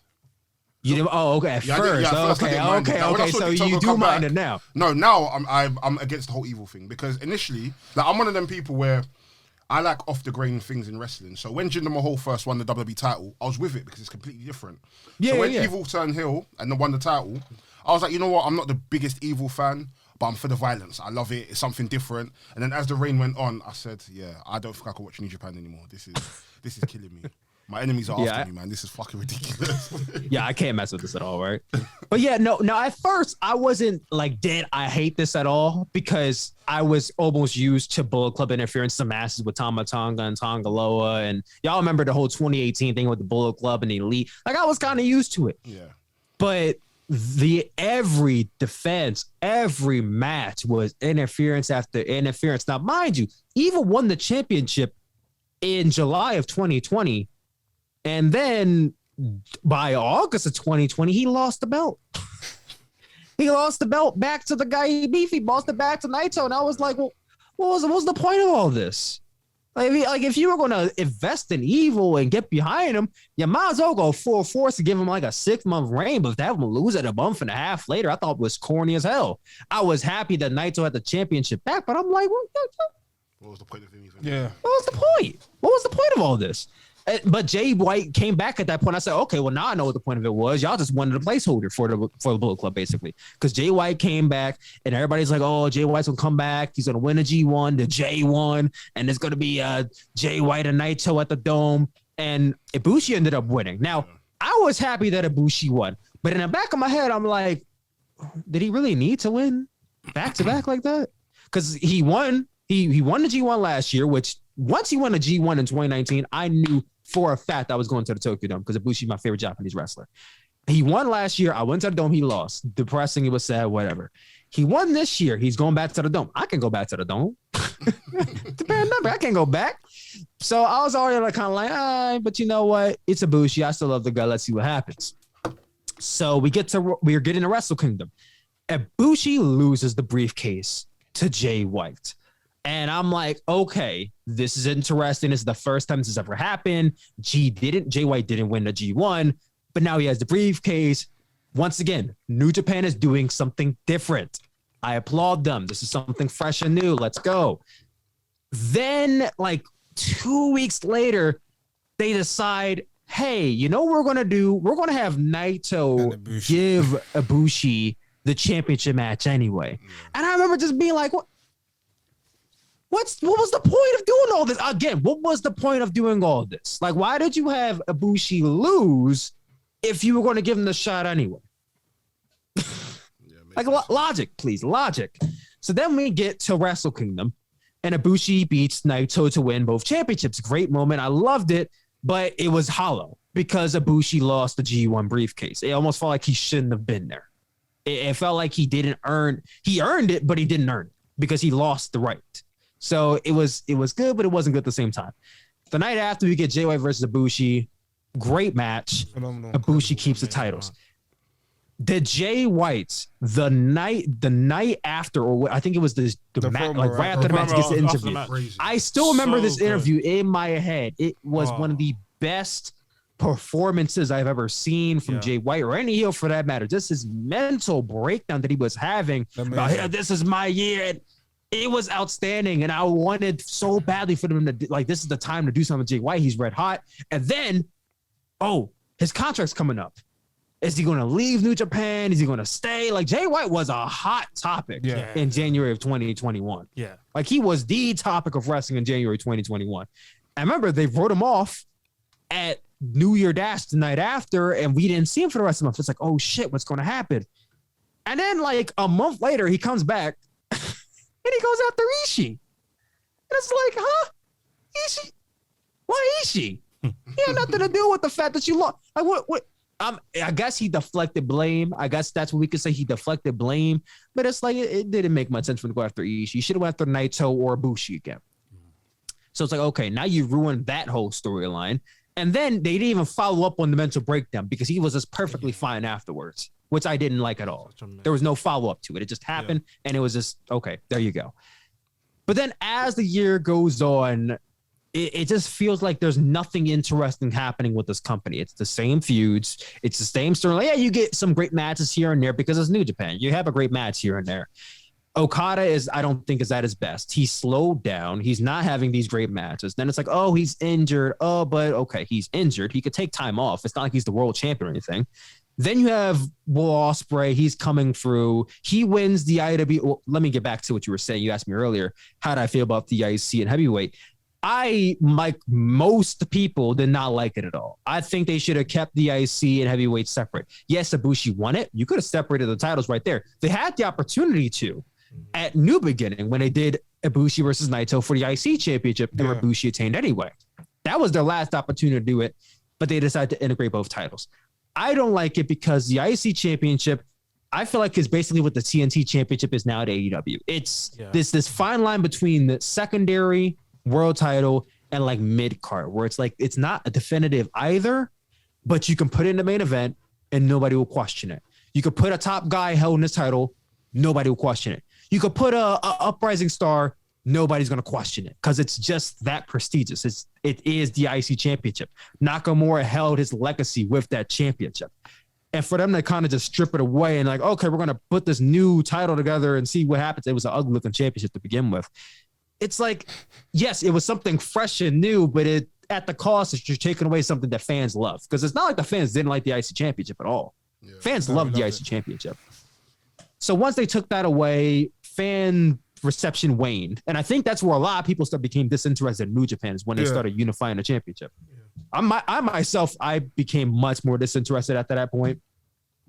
You didn't? Oh, okay. At first. Okay. So you do mind it now? No, now I'm against the whole Evil thing because initially, like, I'm one of them people where I like off the grain things in wrestling. So when Jinder Mahal first won the WWE title, I was with it because it's completely different. So when Evil turned heel and then won the title, I was like, you know what? I'm not the biggest Evil fan, but I'm for the violence. I love it. It's something different. And then as the reign went on, I said, yeah, I don't think I can watch New Japan anymore. This is killing me. My enemies are after me, man. This is fucking ridiculous. Yeah, I can't mess with this at all, right? But yeah, no. At first, I wasn't like dead. I hate this at all because I was almost used to Bullet Club interference, some matches with Tama Tonga and Tongaloa, and y'all remember the whole 2018 thing with the Bullet Club and the Elite. Like, I was kind of used to it. Yeah. But every defense, every match was interference after interference. Now, mind you, Evil won the championship in July of 2020. And then by August of 2020, he lost the belt. He lost the belt back to the guy he beat. He lost it back to Naito. And I was like, well, what was the point of all this? Like, if you were going to invest in Evil and get behind him, you might as well go full force to give him like a 6-month reign. But to have him lose it a month and a half later, I thought it was corny as hell. I was happy that Naito had the championship back, but I'm like, what was the point of him even? Yeah. What was the point? What was the point of all this? But Jay White came back at that point. I said, okay, well, now I know what the point of it was. Y'all just wanted a placeholder for the Bullet Club, basically. Because Jay White came back, and everybody's like, oh, Jay White's going to come back. He's going to win a G1, the J1, and there's going to be Jay White and Naito at the Dome. And Ibushi ended up winning. Now, I was happy that Ibushi won. But in the back of my head, I'm like, did he really need to win back-to-back like that? Because he won. He won the G1 last year, which once he won a G1 in 2019, I knew for a fact I was going to the Tokyo Dome because Ibushi is my favorite Japanese wrestler. He won last year. I went to the Dome. He lost. Depressing. It was sad. Whatever. He won this year. He's going back to the Dome. I can go back to the Dome. It's a bad number. I can't go back. So I was already like kind of like, but you know what? It's Ibushi. I still love the guy. Let's see what happens. So we're getting to Wrestle Kingdom. Ibushi loses the briefcase to Jay White. And I'm like, okay, this is interesting. This is the first time this has ever happened. Jay White didn't win the G1, but now he has the briefcase. Once again, New Japan is doing something different. I applaud them. This is something fresh and new. Let's go. Then, like 2 weeks later, they decide, hey, you know what we're going to do? We're going to have Naito give Ibushi the championship match anyway. And I remember just being like, what was the point of doing all this? Again, what was the point of doing all this? Like, why did you have Ibushi lose if you were going to give him the shot anyway? Like, logic, please, logic. So then we get to Wrestle Kingdom, and Ibushi beats Naito to win both championships. Great moment. I loved it, but it was hollow because Ibushi lost the G1 briefcase. It almost felt like he shouldn't have been there. It felt like he earned it, but he didn't earn it because he lost the right. So it was good, but it wasn't good at the same time. The night after, we get Jay White versus Ibushi. Great match. Phenomenal. Ibushi keeps the titles. The Jay Whites, the night after, or I think it was the match, like right after the match, gets the interview. I still remember this interview in my head. It was one of the best performances I've ever seen from Jay White or any heel for that matter. Just his mental breakdown that he was having. Hey, this is my year. And it was outstanding. And I wanted so badly for them to, like, this is the time to do something with Jay White. He's red hot. And then, his contract's coming up. Is he going to leave New Japan? Is he going to stay? Like, Jay White was a hot topic in January of 2021. Yeah. Like, he was the topic of wrestling in January 2021. I remember they wrote him off at New Year Dash the night after, and we didn't see him for the rest of the month. It's like, oh, shit, what's going to happen? And then, like, a month later, he comes back, and he goes after Ishii. And it's like, huh? Ishii? Why Ishii? He had nothing to do with the fact that you lost. Like, what? I guess he deflected blame. I guess that's what we could say. He deflected blame, but it's like it didn't make much sense for him to go after Ishii. You should have went after Naito or Ibushi again. So it's like, okay, now you ruined that whole storyline, and then they didn't even follow up on the mental breakdown because he was just perfectly fine afterwards, which I didn't like at all. There was no follow up to it. It just happened, and it was just okay. There you go. But then as the year goes on, it just feels like there's nothing interesting happening with this company. It's the same feuds. It's the same story. Yeah, you get some great matches here and there because it's New Japan. You have a great match here and there. Okada I don't think is at his best. He's slowed down. He's not having these great matches. Then it's like, oh, he's injured. Oh, but okay, he's injured. He could take time off. It's not like he's the world champion or anything. Then you have Will Ospreay. He's coming through. He wins the IW. Well, let me get back to what you were saying. You asked me earlier, how did I feel about the IC and heavyweight? I, like most people, did not like it at all. I think they should have kept the IC and heavyweight separate. Yes, Ibushi won it. You could have separated the titles right there. They had the opportunity to at New Beginning when they did Ibushi versus Naito for the IC championship, and Ibushi attained anyway. That was their last opportunity to do it, but they decided to integrate both titles. I don't like it because the IC championship, I feel like, is basically what the TNT championship is now at AEW. It's this fine line between the secondary world title and like mid card, where it's like it's not a definitive either, but you can put it in the main event and nobody will question it. You could put a top guy holding this title, nobody will question it. You could put a uprising star, nobody's gonna question it because it's just that prestigious. It is the IC championship. Nakamura held his legacy with that championship. And for them to kind of just strip it away and like, okay, we're gonna put this new title together and see what happens. It was an ugly looking championship to begin with. It's like, yes, it was something fresh and new, but it at the cost that you're taking away something that fans love. Because it's not like the fans didn't like the IC championship at all. Yeah, fans loved the IC championship. So once they took that away, fan reception waned. And I think that's where a lot of people became disinterested in New Japan is when they started unifying the championship. Yeah. I myself became much more disinterested after that point.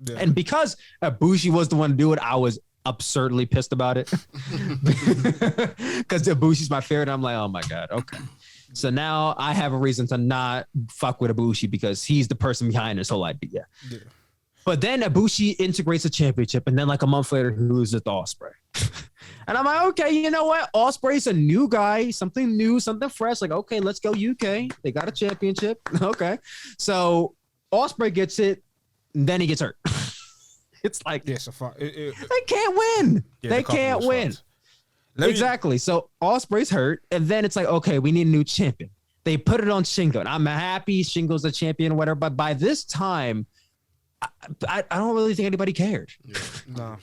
Yeah. And because Ibushi was the one to do it, I was absurdly pissed about it because Ibushi's my favorite. I'm like, oh my God. Okay. So now I have a reason to not fuck with Ibushi because he's the person behind this whole idea. Yeah. But then Ibushi integrates a championship and then like a month later he loses to Ospreay. And I'm like, okay, you know what? Ospreay's a new guy, something new, something fresh. Like, okay, let's go UK. They got a championship. Okay. So Ospreay gets it and then he gets hurt. It's like they can't win. Yeah, they can't win. Exactly. So Ospreay's hurt, and then it's like, okay, we need a new champion. They put it on Shingo, and I'm happy Shingo's a champion or whatever. But by this time, I don't really think anybody cared. Yeah. No.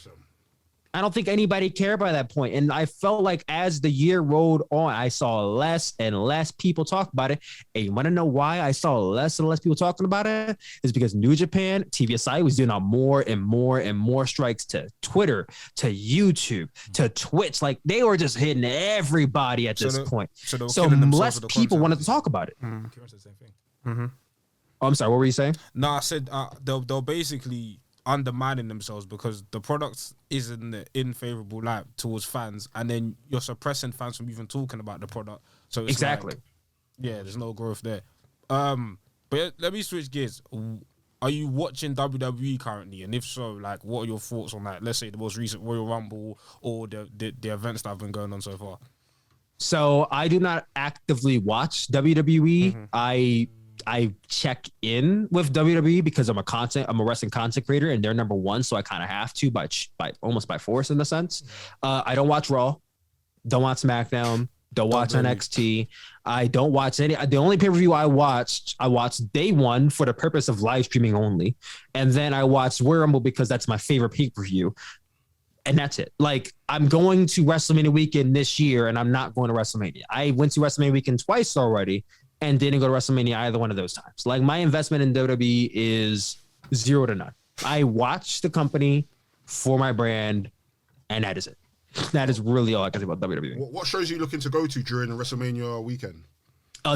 I don't think anybody cared by that point. And I felt like as the year rolled on, I saw less and less people talk about it. And you want to know why I saw less and less people talking about it? Is because New Japan, TV Asahi was doing more and more and more strikes to Twitter, to YouTube, to Twitch. Like they were just hitting everybody at this point. So less people wanted to talk about it. Mm-hmm. Oh, I'm sorry. What were you saying? No, I said they'll basically undermining themselves because the product is in favorable light towards fans, and then you're suppressing fans from even talking about the product. So it's exactly, there's no growth there. But let me switch gears. Are you watching WWE currently? And if so, like, what are your thoughts on that? Let's say the most recent Royal Rumble or the events that have been going on so far. So I do not actively watch WWE. Mm-hmm. I check in with WWE because I'm a wrestling content creator and they're number one. So I kind of have to by almost by force in a sense. I don't watch Raw, don't watch SmackDown, don't watch NXT. I don't watch any. The only pay-per-view I watched day one for the purpose of live streaming only. And then I watched Royal Rumble because that's my favorite pay-per-view. And that's it. Like, I'm going to WrestleMania weekend this year and I'm not going to WrestleMania. I went to WrestleMania weekend twice already and didn't go to WrestleMania either one of those times. Like, my investment in WWE is 0 to none. I watch the company for my brand, and that is it. That is really all I can say about WWE. What shows are you looking to go to during the WrestleMania weekend?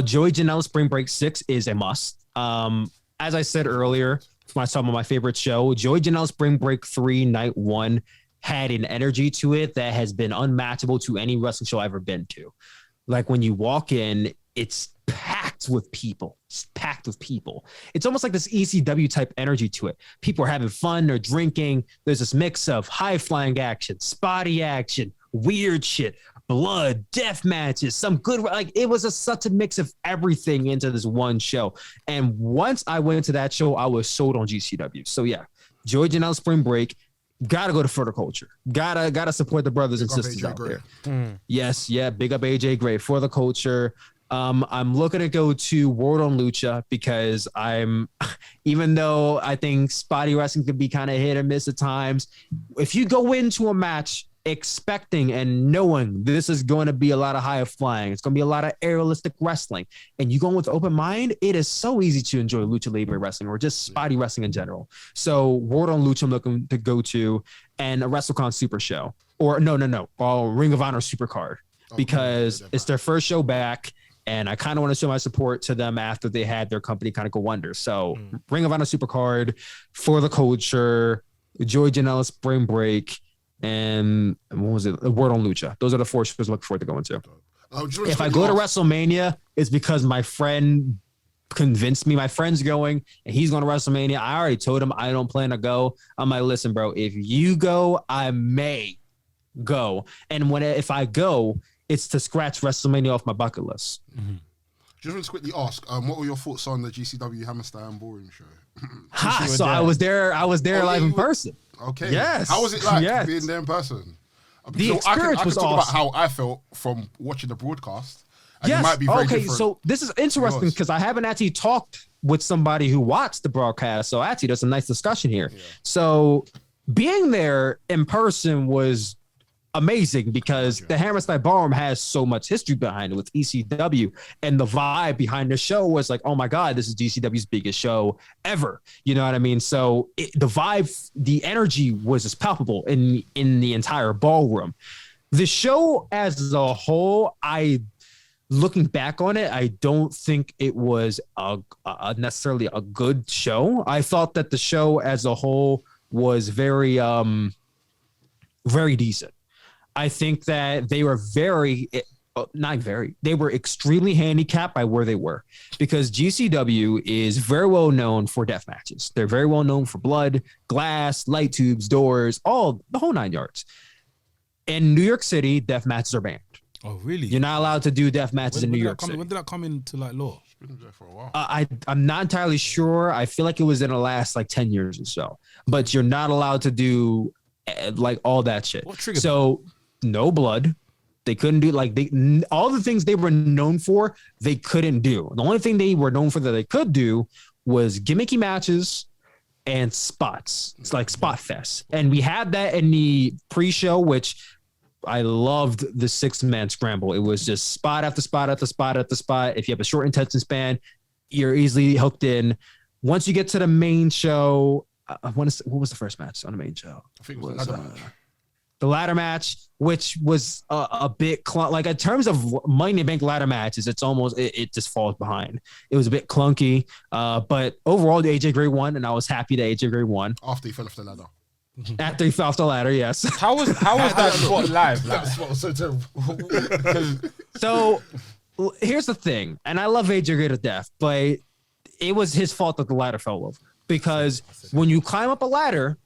Joey Janela Spring Break 6 is a must. As I said earlier, when I was talking about my favorite show, Joey Janela Spring Break 3 Night 1 had an energy to it that has been unmatchable to any wrestling show I've ever been to. Like, when you walk in, it's packed with people. It's packed with people. It's almost like this ECW type energy to it. People are having fun. They're drinking. There's this mix of high flying action, spotty action, weird shit, blood, death matches, some good. Like, it was such a mix of everything into this one show. And once I went into that show, I was sold on GCW. So yeah, Joey Janela Spring Break. Gotta go to Further Culture. Gotta support the brothers and sisters out there. Yes, yeah. Big up AJ Gray for the culture. I'm looking to go to World on Lucha because even though I think spotty wrestling could be kind of hit or miss at times, if you go into a match expecting and knowing this is going to be a lot of high flying, it's going to be a lot of aerialistic wrestling, and you go with open mind, it is so easy to enjoy Lucha Libre wrestling or just spotty wrestling in general. So World on Lucha I'm looking to go to, and a WrestleCon Super Show, or no, Ring of Honor Super Card, because it's their first show back. And I kind of want to show my support to them after they had their company kind of go under. So Ring of Honor Supercard, For the Culture, Joey Janela Spring Break, and what was it? Word on Lucha. Those are the 4 shows I'm looking forward to going to. If I go to WrestleMania, it's because my friend convinced me. My friend's going, and he's going to WrestleMania. I already told him I don't plan to go. I'm like, listen, bro, if you go, I may go. And if I go, it's to scratch WrestleMania off my bucket list. Just want to quickly ask, what were your thoughts on the GCW Hammerstein Ballroom show? So I was there live in person. Okay. Yes. How was it like being there in person? The experience was awesome. I can talk about how I felt from watching the broadcast. And it might be very different. So this is interesting because I haven't actually talked with somebody who watched the broadcast. So actually, there's a nice discussion here. Yeah. So being there in person was amazing because the Hammerstein Ballroom has so much history behind it with ECW, and the vibe behind the show was like, oh my God, this is GCW's biggest show ever. You know what I mean? So the vibe, the energy was just palpable in the entire ballroom. The show as a whole, looking back on it, I don't think it was necessarily a good show. I thought that the show as a whole was very, very decent. I think that they were they were extremely handicapped by where they were, because GCW is very well known for death matches. They're very well known for blood, glass, light tubes, doors, the whole 9 yards. In New York City, death matches are banned. Oh, really? You're not allowed to do death matches in New York City. When did that come into law? It's been there for a while. I'm not entirely sure. I feel like it was in the last 10 years or so. But you're not allowed to do all that shit. What triggered so no blood. They couldn't do all the things they were known for, they couldn't do. The only thing they were known for that they could do was gimmicky matches and spots. It's like Spot Fest. And we had that in the pre-show, which I loved the 6-man scramble. It was just spot after spot after spot after spot. If you have a short attention span, you're easily hooked in. Once you get to the main show, what was the first match on the main show? I think it was the ladder match, which was a bit like in terms of Money in the Bank ladder matches, it's almost it just falls behind. It was a bit clunky, but overall, AJ Gray won, and I was happy that AJ Gray won after he fell off the ladder. After he fell off the ladder, yes. How was that spot live? That spot was so terrible. So here's the thing, and I love AJ Gray to death, but it was his fault that the ladder fell over, because when you climb up a ladder.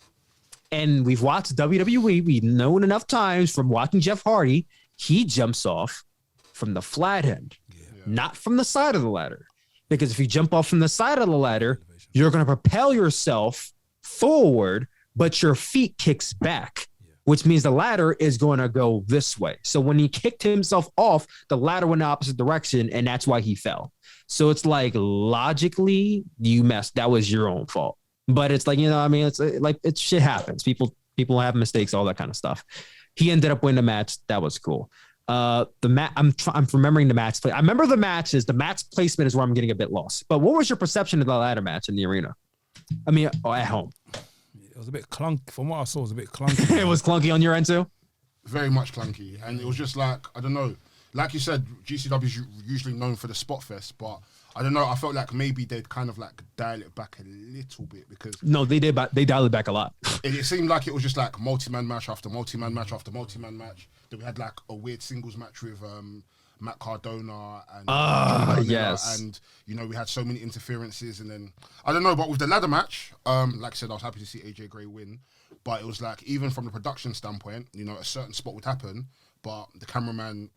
And we've watched WWE. We've known enough times from watching Jeff Hardy. He jumps off from the flat end, not from the side of the ladder. Because if you jump off from the side of the ladder, you're going to propel yourself forward, but your feet kicks back, which means the ladder is going to go this way. So when he kicked himself off, the ladder went in the opposite direction, and that's why he fell. So it's like, logically, you messed. That was your own fault. But it's like, you know, I mean, it's like shit happens. People have mistakes, all that kind of stuff. He ended up winning the match. That was cool. I'm remembering the match. I remember the matches. The match placement is where I'm getting a bit lost. But what was your perception of the ladder match in the arena? I mean, at home. It was a bit clunky. From what I saw, it was a bit clunky. It was clunky on your end too? Very much clunky. And it was just like, I don't know. Like you said, GCW is usually known for the spot fest, but I don't know. I felt like maybe they'd kind of like dial it back a little bit, because no, they did. They dialed it back a lot. It seemed like it was just like multi-man match after multi-man match after multi-man match. Then we had like a weird singles match with Matt Cardona and yes, and you know, we had so many interferences, and then I don't know. But with the ladder match, like I said, I was happy to see AJ Gray win. But it was like, even from the production standpoint, you know, a certain spot would happen, but the cameraman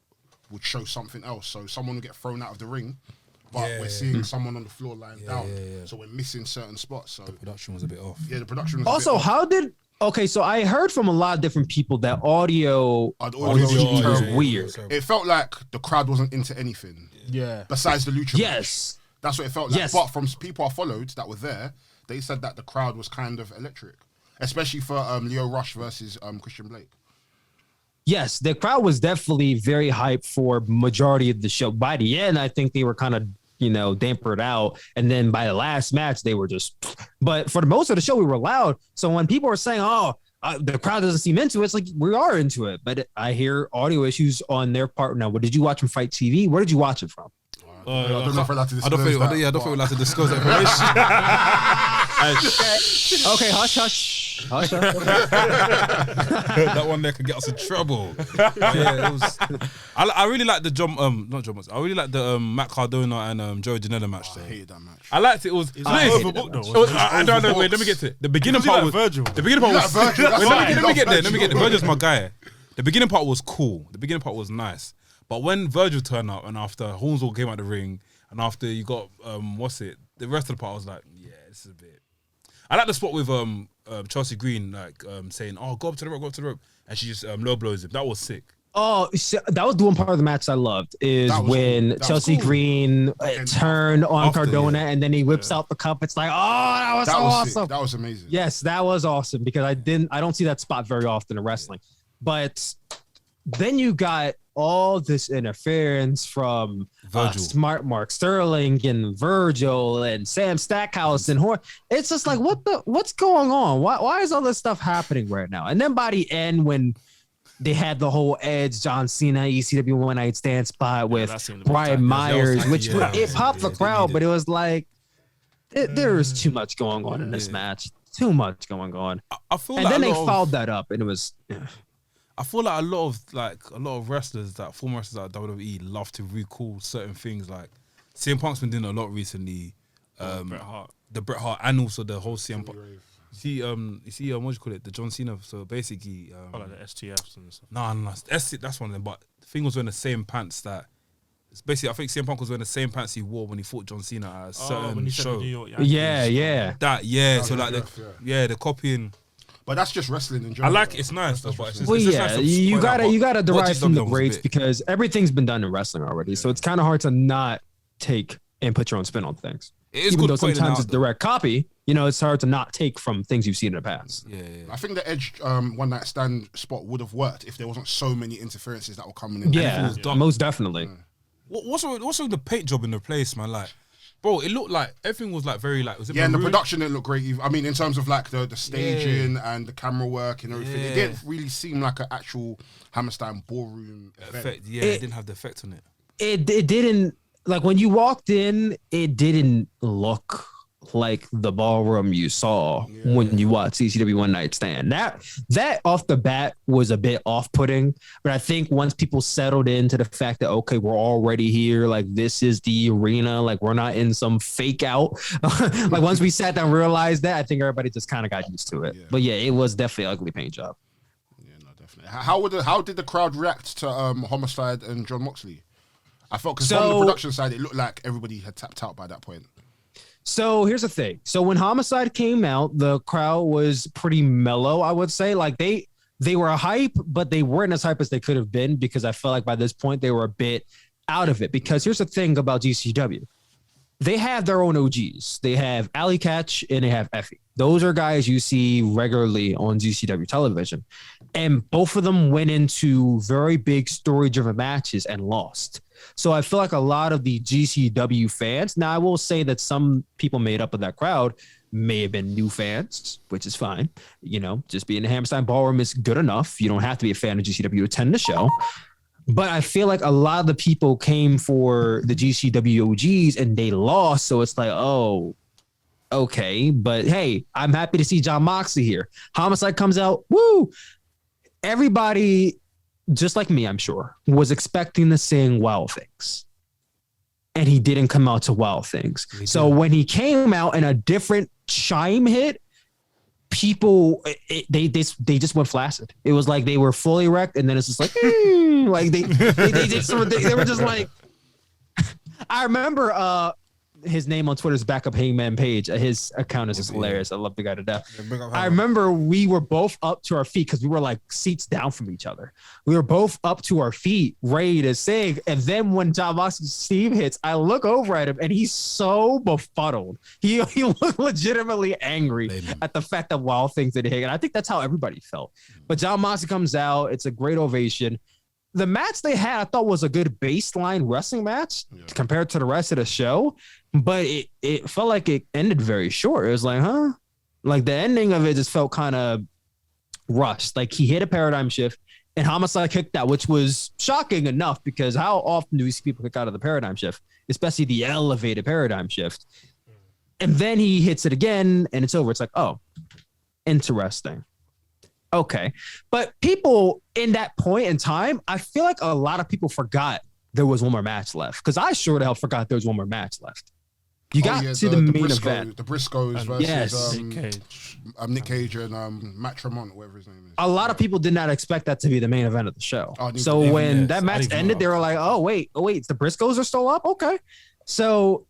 would show something else. So someone would get thrown out of the ring, but we're seeing someone on the floor lying down. So we're missing certain spots. So the production was a bit off. Yeah, the production was also, a bit off. Okay, so I heard from a lot of different people that audio was weird. It felt like the crowd wasn't into anything. Yeah. Besides the lucha. Yes. Match. That's what it felt like. Yes. But from people I followed that were there, they said that the crowd was kind of electric. Especially for Leo Rush versus Christian Blake. Yes, the crowd was definitely very hyped for majority of the show. By the end, I think they were kind of, you know, dampered out. And then by the last match, they were just, but for the most of the show, we were loud. So when people were saying, the crowd doesn't seem into it, it's like, we are into it. But I hear audio issues on their part now. What did you watch from Fight TV? Where did you watch it from? I don't know if we're allowed to disclose I don't think we're allowed to disclose that information. Okay, hush, hush. Hush, hush. That one there could get us in trouble. Yeah, it was. I really like the I really like the Matt Cardona and Joey Janela match. I hated that match. I liked it. It was overbooked though. No, wait. Let me get to it. The beginning part was Virgil. The beginning part was. Virgil, that's Let me get there. Virgil. Virgil's my guy. The beginning part was cool. The beginning part was nice. But when Virgil turned up, and after Hornswoggle came out the ring, and after you got the rest of the part, I was like, yeah, this is a bit. I like the spot with Chelsea Green, like saying, go up to the rope, and she just low blows him. That was sick. Oh, so that was the one part of the match I loved, is when Chelsea Green turned on Cardona, and then he whips out the cup. It's like, that was awesome. Sick. That was amazing. Yes, that was awesome, because I don't see that spot very often in wrestling. But then you got all this interference from Smart Mark Sterling and Virgil and Sam Stackhouse and Horn. It's just like, what's going on? Why is all this stuff happening right now? And then by the end, when they had the whole Edge, John Cena, ECW One Night Stand spot with Brian Myers, which it popped the crowd, but it was like, there was too much going on in this match. Too much going on. I feel and like then they fouled that up, and it was. I feel like a lot of wrestlers, that former wrestlers at WWE, love to recall certain things. Like CM Punk's been doing a lot recently. The Bret Hart, and also the whole CM Punk. You see, what do you call it? The John Cena. So basically, like the STFs and stuff. No, that's one of them. But the thing was wearing the same pants that. It's basically, I think CM Punk was wearing the same pants he wore when he fought John Cena at a certain show. Yeah. So like, the copying. But that's just wrestling in general. I like it. It's nice, though. But it's nice you gotta derive from the greats, bit. because everything's been done in wrestling already. So it's kind of hard to not take and put your own spin on things. It is even good though pointing sometimes out, it's direct copy, it's hard to not take from things you've seen in the past. Yeah. I think the Edge one night stand spot would have worked if there wasn't so many interferences that were coming in. Yeah, most definitely. What's with the paint job in the place, man? Like, bro, it looked like everything was like very like. Was it Yeah, and the maroon? production didn't look great. I mean, in terms of like the staging and the camera work and everything, it didn't really seem like an actual Hammerstein ballroom effect. Yeah, it didn't have the effect on it. It didn't, like, when you walked in, it didn't look like the ballroom you saw when you watched CCW One Night Stand. That off the bat was a bit off-putting, but I think once people settled into the fact that, okay, we're already here, like, this is the arena, like, we're not in some fake out. Like, once we sat down and realized that, I think everybody just kind of got used to it. But yeah, it was definitely an ugly paint job. Yeah, no, definitely. How did the crowd react to Homicide and John Moxley? I felt, because from the production side, it looked like everybody had tapped out by that point. So here's the thing. So when Homicide came out, the crowd was pretty mellow, I would say. Like, they were hype, but they weren't as hype as they could have been, because I felt like by this point they were a bit out of it. Because here's the thing about GCW. They have their own OGs. They have Alley Catch and they have Effie. Those are guys you see regularly on GCW television. And both of them went into very big story-driven matches and lost. So I feel like a lot of the GCW fans, now I will say that some people made up of that crowd may have been new fans, which is fine. Just being in the Hammerstein Ballroom is good enough. You don't have to be a fan of GCW to attend the show. But I feel like a lot of the people came for the GCW OGs and they lost. So it's like, oh, okay. But hey, I'm happy to see John Moxley here. Homicide comes out. Woo! Everybody, just like me, I'm sure, was expecting to sing Wild Things. And he didn't come out to Wild Things. So when he came out and a different chime hit, people, they just went flaccid. It was like they were fully erect, and then it's just like, like they were just like, I remember his name on Twitter is Backup Hangman Page. His account is just hilarious. I love the guy to death. I remember we were both up to our feet because we were like seats down from each other. We were both up to our feet, ready to sing. And then when John Moxley's Steve hits, I look over at him and he's so befuddled. He looked legitimately angry at the fact that Wild Things didn't hit. And I think that's how everybody felt. But John Moxley comes out. It's a great ovation. The match they had, I thought, was a good baseline wrestling match compared to the rest of the show, but it felt like it ended very short. It was like, huh? Like, the ending of it just felt kind of rushed. Like, he hit a paradigm shift and Homicide kicked out, which was shocking enough, because how often do we see people kick out of the paradigm shift, especially the elevated paradigm shift? And then he hits it again and it's over. It's like, oh, interesting. Okay. But people in that point in time, I feel like a lot of people forgot there was one more match left, because I sure the hell forgot there was one more match left. You got to the main event. The Briscoes versus Nick Cage and Matt Tremont, whatever his name is. A lot of people did not expect that to be the main event of the show. So when that match ended, they were like, oh, wait, the Briscoes are still up? Okay. So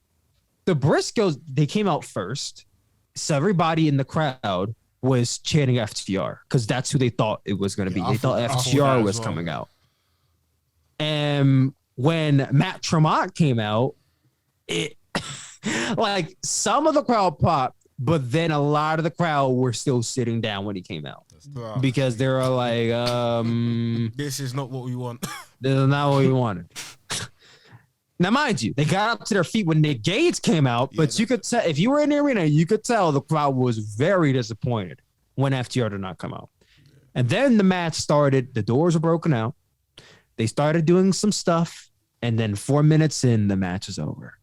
the Briscoes, they came out first. So everybody in the crowd was chanting FTR because that's who they thought it was going to be. They thought FTR was coming out. And when Matt Tremont came out, it like some of the crowd popped, but then a lot of the crowd were still sitting down when he came out because they were like, this is not what we want. This is not what we wanted. Now, mind you, they got up to their feet when Nick Gage came out, but you could tell, if you were in the arena, you could tell the crowd was very disappointed when FTR did not come out. And then the match started. The doors were broken out. They started doing some stuff, and then 4 minutes in, the match is over.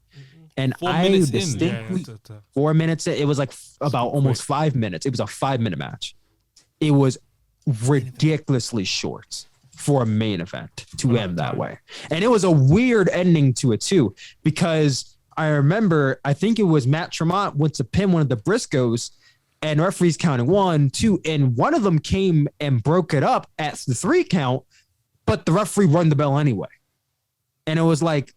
And 4 minutes distinctly, 4 minutes in, it was like about almost 5 minutes. It was a 5-minute match. It was ridiculously short for a main event to end that way. And it was a weird ending to it too, because I remember, I think it was Matt Tremont went to pin one of the Briscoes and referees counting 1, 2, and one of them came and broke it up at the 3 count, but the referee rung the bell anyway. And it was like,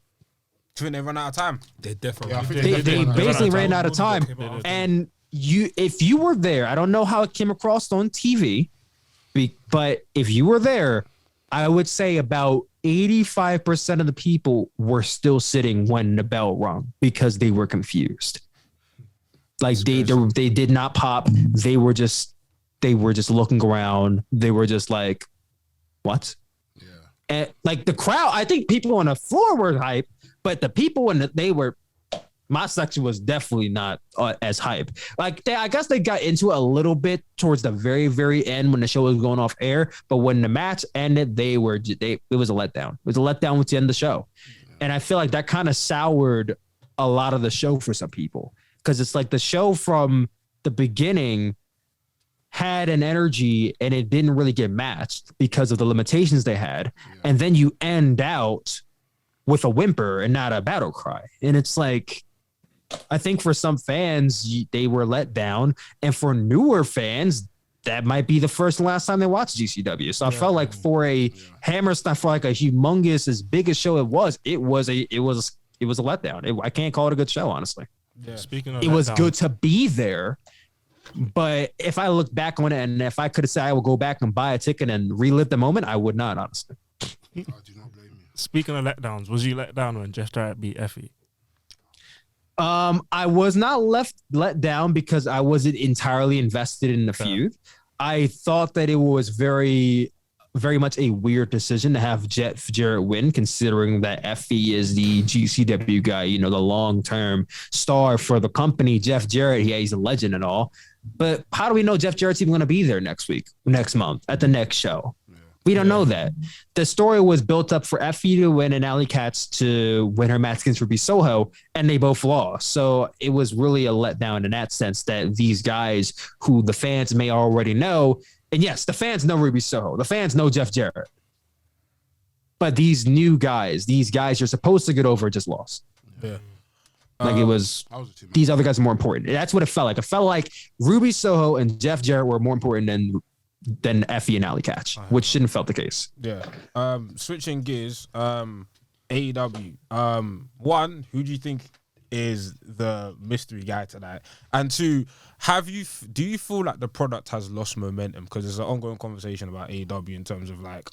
do they run out of time? They definitely they basically ran out of time. And if you were there, I don't know how it came across on TV, but if you were there, I would say about 85% of the people were still sitting when the bell rung because they were confused. Like they did not pop. They were just looking around. They were just like, what? Yeah. And like the crowd, I think people on the floor were hype, but the people my section was definitely not as hype. Like I guess they got into it a little bit towards the very, very end when the show was going off air. But when the match ended, it was a letdown. It was a letdown with the end of the show. And I feel like that kind of soured a lot of the show for some people, because it's like the show from the beginning had an energy and it didn't really get matched because of the limitations they had. Yeah. And then you end out with a whimper and not a battle cry. And it's like, I think for some fans, they were let down. And for newer fans, that might be the first and last time they watched GCW. So I felt like for a Hammerstein, for like a humongous, as big a show it was a letdown. I can't call it a good show, honestly. Yeah. Speaking of it was good to be there. But if I look back on it and if I could have said I would go back and buy a ticket and relive the moment, I would not, honestly. I do not blame you. Speaking of letdowns, was you let down when Jeff Jarrett beat Effie? I was not let down because I wasn't entirely invested in the feud. I thought that it was very, very much a weird decision to have Jeff Jarrett win, considering that Effie is the GCW guy, the long-term star for the company. Jeff Jarrett, he's a legend and all. But how do we know Jeff Jarrett's even going to be there next month, at the next show? We don't know that. The story was built up for Effie to win and Alley Katz to win her match against Ruby Soho, and they both lost. So it was really a letdown in that sense that these guys who the fans may already know, and yes, the fans know Ruby Soho. The fans know Jeff Jarrett. But these new guys, you're supposed to get over, just lost. Yeah. Like it was these other guys are more important. That's what it felt like. It felt like Ruby Soho and Jeff Jarrett were more important than Effie and Alley Katz, which shouldn't have felt the case. Yeah. Switching gears, AEW. One, who do you think is the mystery guy tonight? And two, do you feel like the product has lost momentum? Because there's an ongoing conversation about AEW in terms of like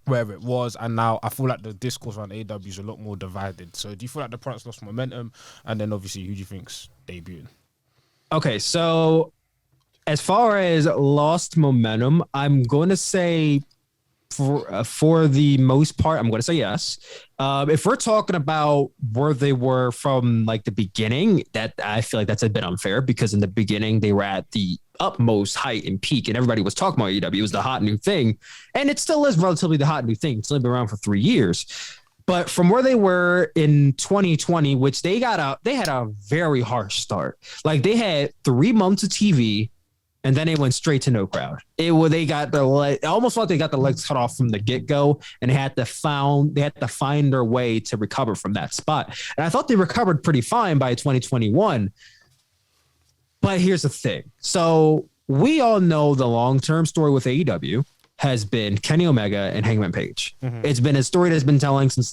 where it was, and now I feel like the discourse around AEW is a lot more divided. So do you feel like the product's lost momentum? And then obviously, who do you think's debuting? Okay, so as far as lost momentum, I'm going to say for the most part, I'm going to say yes. If we're talking about where they were from like the beginning, that I feel like that's a bit unfair, because in the beginning they were at the utmost height and peak and everybody was talking about AEW. It was the hot new thing, and it still is relatively the hot new thing. It's only been around for 3 years. But from where they were in 2020, which they had a very harsh start. Like they had 3 months of TV, and then they went straight to no crowd. It almost like they got the legs cut off from the get-go, and they had to find their way to recover from that spot. And I thought they recovered pretty fine by 2021. But here's the thing. So we all know the long-term story with AEW has been Kenny Omega and Hangman Page. Mm-hmm. It's been a story that's been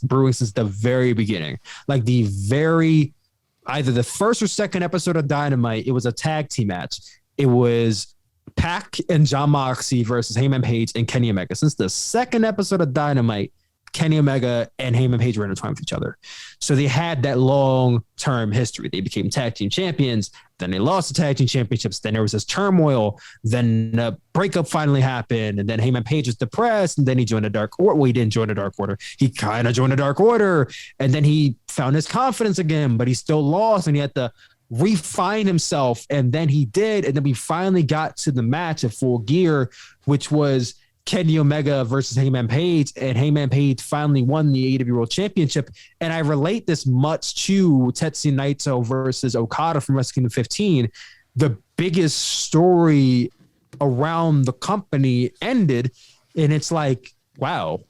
brewing since the very beginning. Like either the first or second episode of Dynamite, it was a tag team match. It was Pac and Jon Moxley versus Hangman Page and Kenny Omega. Since the second episode of Dynamite, Kenny Omega and Hangman Page were intertwined with each other. So they had that long-term history. They became tag team champions. Then they lost the tag team championships. Then there was this turmoil. Then the breakup finally happened. And then Hangman Page was depressed. And then he joined the Dark Order. Well, he didn't join the Dark Order. He kind of joined the Dark Order. And then he found his confidence again, but he still lost. And he had to refine himself, and then he did, and then we finally got to the match at Full Gear, which was Kenny Omega versus Hangman Page, and Hangman Page finally won the AEW World Championship. And I relate this much to Tetsuya Naito versus Okada from Wrestle Kingdom 15. The biggest story around the company ended, and it's like, wow,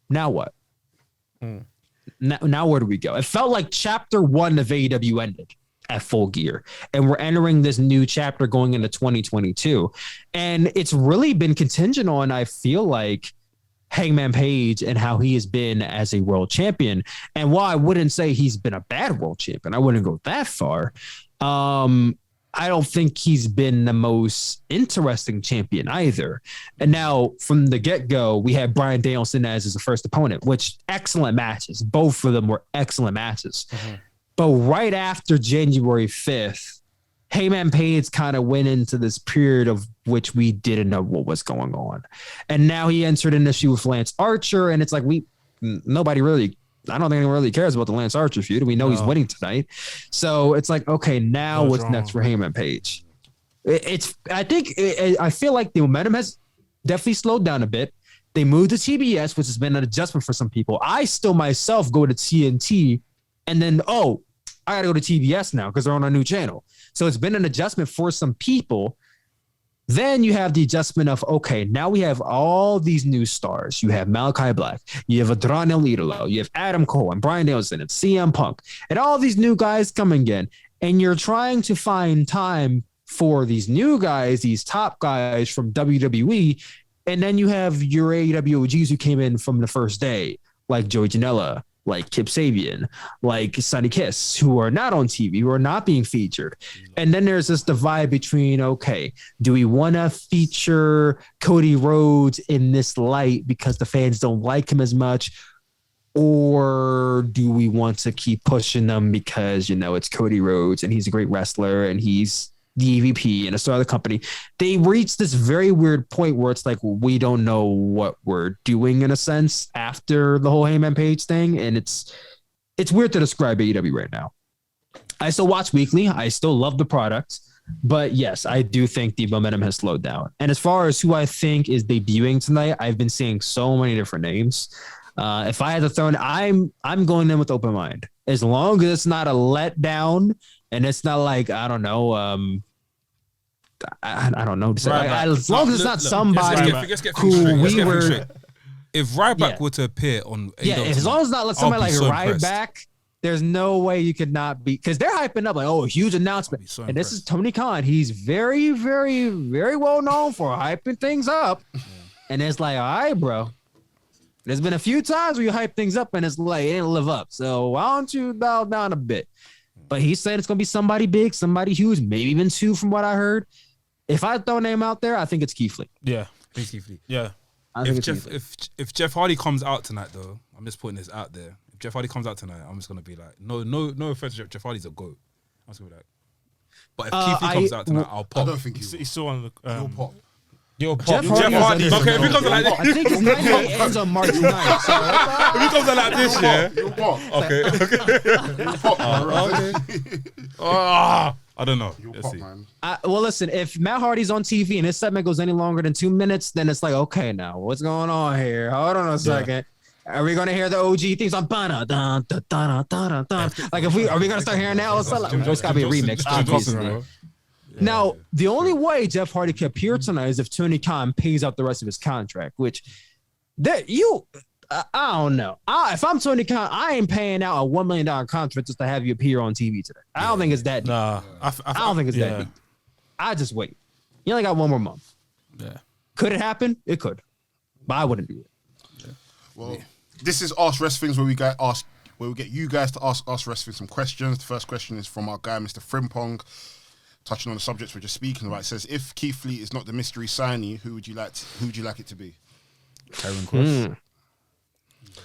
now what? Now where do we go? It felt like chapter 1 of AEW ended at Full Gear, and we're entering this new chapter going into 2022, and it's really been contingent on, I feel like, Hangman Page and how he has been as a world champion. And while I wouldn't say he's been a bad world champion, I wouldn't go that far. I don't think he's been the most interesting champion either. And now from the get-go, we had Bryan Danielson as his first opponent, which excellent matches. Both of them were excellent matches. Mm-hmm. But right after January 5th, Heyman Page kind of went into this period of which we didn't know what was going on. And now he entered an issue with Lance Archer, and it's like nobody really, I don't think anyone really cares about the Lance Archer feud. We know he's winning tonight. So it's like, okay, now what's next for Heyman Page? I feel like the momentum has definitely slowed down a bit. They moved to TBS, which has been an adjustment for some people. I still myself go to TNT, and then, I got to go to TBS now because they're on a new channel. So it's been an adjustment for some people. Then you have the adjustment of, okay, now we have all these new stars. You have Malachi Black, you have Adrian El Idolo, you have Adam Cole and Bryan Danielson and CM Punk, and all these new guys coming in. And you're trying to find time for these new guys, these top guys from WWE. And then you have your AEW OGs who came in from the first day, like Joey Janela, like Kip Sabian, like Sonny Kiss, who are not on TV, who are not being featured. And then there's this divide between, okay, do we want to feature Cody Rhodes in this light because the fans don't like him as much? Or do we want to keep pushing them because, it's Cody Rhodes and he's a great wrestler and he's the EVP and a star of the company? They reached this very weird point where it's like, we don't know what we're doing in a sense after the whole Heyman Page thing. And it's weird to describe AEW right now. I still watch weekly. I still love the product, but yes, I do think the momentum has slowed down. And as far as who I think is debuting tonight, I've been seeing so many different names. If I had to throw in, I'm going in with open mind. As long as it's not a letdown and it's not like, I don't know. I don't know. As long as it's not somebody who we were. If Ryback were to appear on AEW, as long as it's not somebody like Ryback, there's no way you could not be, because they're hyping up like, a huge announcement. So and this is Tony Khan. He's very, very, very well known for hyping things up. Yeah. And it's like, all right, bro. There's been a few times where you hype things up and it's like, it didn't live up. So why don't you dial down a bit? But he said it's going to be somebody big, somebody huge, maybe even two from what I heard. If I throw a name out there, I think it's Keith Lee. Yeah. Keith Lee. Yeah. If Jeff Hardy comes out tonight, though, I'm just putting this out there. If Jeff Hardy comes out tonight, I'm just going to be like, no offense to Jeff Hardy's a GOAT. I'm just going to be like, but if Keith Lee comes out tonight, I'll pop. I don't think he's still on the... He'll pop. Jeff Hardy. Okay, if he comes out like this, I think his 98 ends on March 9th. So if he comes out like this, yeah. He'll pop. Okay. He'll pop. Okay. I don't know. You'll pop, man. Well, listen, if Matt Hardy's on TV and his segment goes any longer than 2 minutes, then it's like, okay, now what's going on here? Hold on a second. Are we gonna hear the OG themes on dun dun dun dun dun dun? Like, are we gonna start hearing that? It's gotta be a remix, obviously. Now, the only way Jeff Hardy can appear tonight is if Tony Khan pays out the rest of his contract, which I don't know. If I'm Tony Khan, I ain't paying out a $1 million contract just to have you appear on TV today. I don't think it's that deep. Nah, I don't think it's that deep. I just wait. You only got 1 more month. Yeah. Could it happen? It could. But I wouldn't do it. Yeah. Well, this is Ask Wrestlings, where we get you guys to ask us Wrestling some questions. The first question is from our guy, Mr. Frimpong. Touching on the subjects we're just speaking about, it says, if Keith Lee is not the mystery signee, who would you like it to be? Karrion Kross.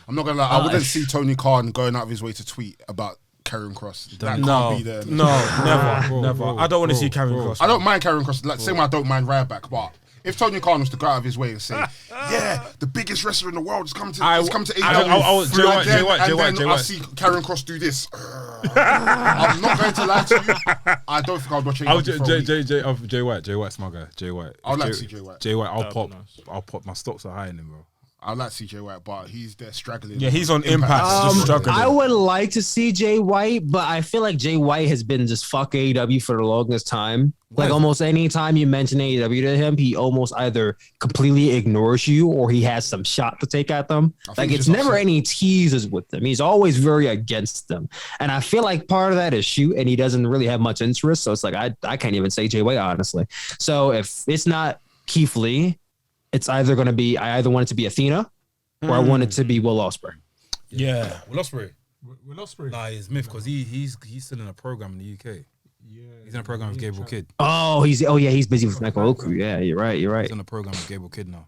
I'm not gonna lie, I wouldn't see Tony Khan going out of his way to tweet about Karrion Kross. That can't be there. Never. I don't want to see Karrion Kross. I don't mind Karrion Kross. Like, same way I don't mind Ryback, but if Tony Khan was to go out of his way and say, the biggest wrestler in the world has come to AEW, and then I see Karrion Kross do this. I'm not going to lie to you. I don't think I would watch AEW. Jay White's my guy. Jay White. I'd like to see Jay White. Jay White, I'll pop. My stocks are high in him, bro. I'd like to see Jay White, but he's there struggling. Yeah, he's on Impact. Just struggling. I would like to see Jay White, but I feel like Jay White has been just fuck AEW for the longest time. Like, almost any time you mention AEW to him, he almost either completely ignores you or he has some shot to take at them. Like, it's never any teases with them. He's always very against them. And I feel like part of that is shoot, and he doesn't really have much interest. So it's like, I can't even say Jay White, honestly. So if it's not Keith Lee, it's either going to be, I either want it to be Athena or I want it to be Will Ospreay. Yeah. Will Ospreay? Nah, he's myth because he's still in a program in the UK. Yeah. He's in a program with Gabriel Kidd. He's busy with Michael Oku. Yeah, you're right. He's in a program with Gabriel Kidd now,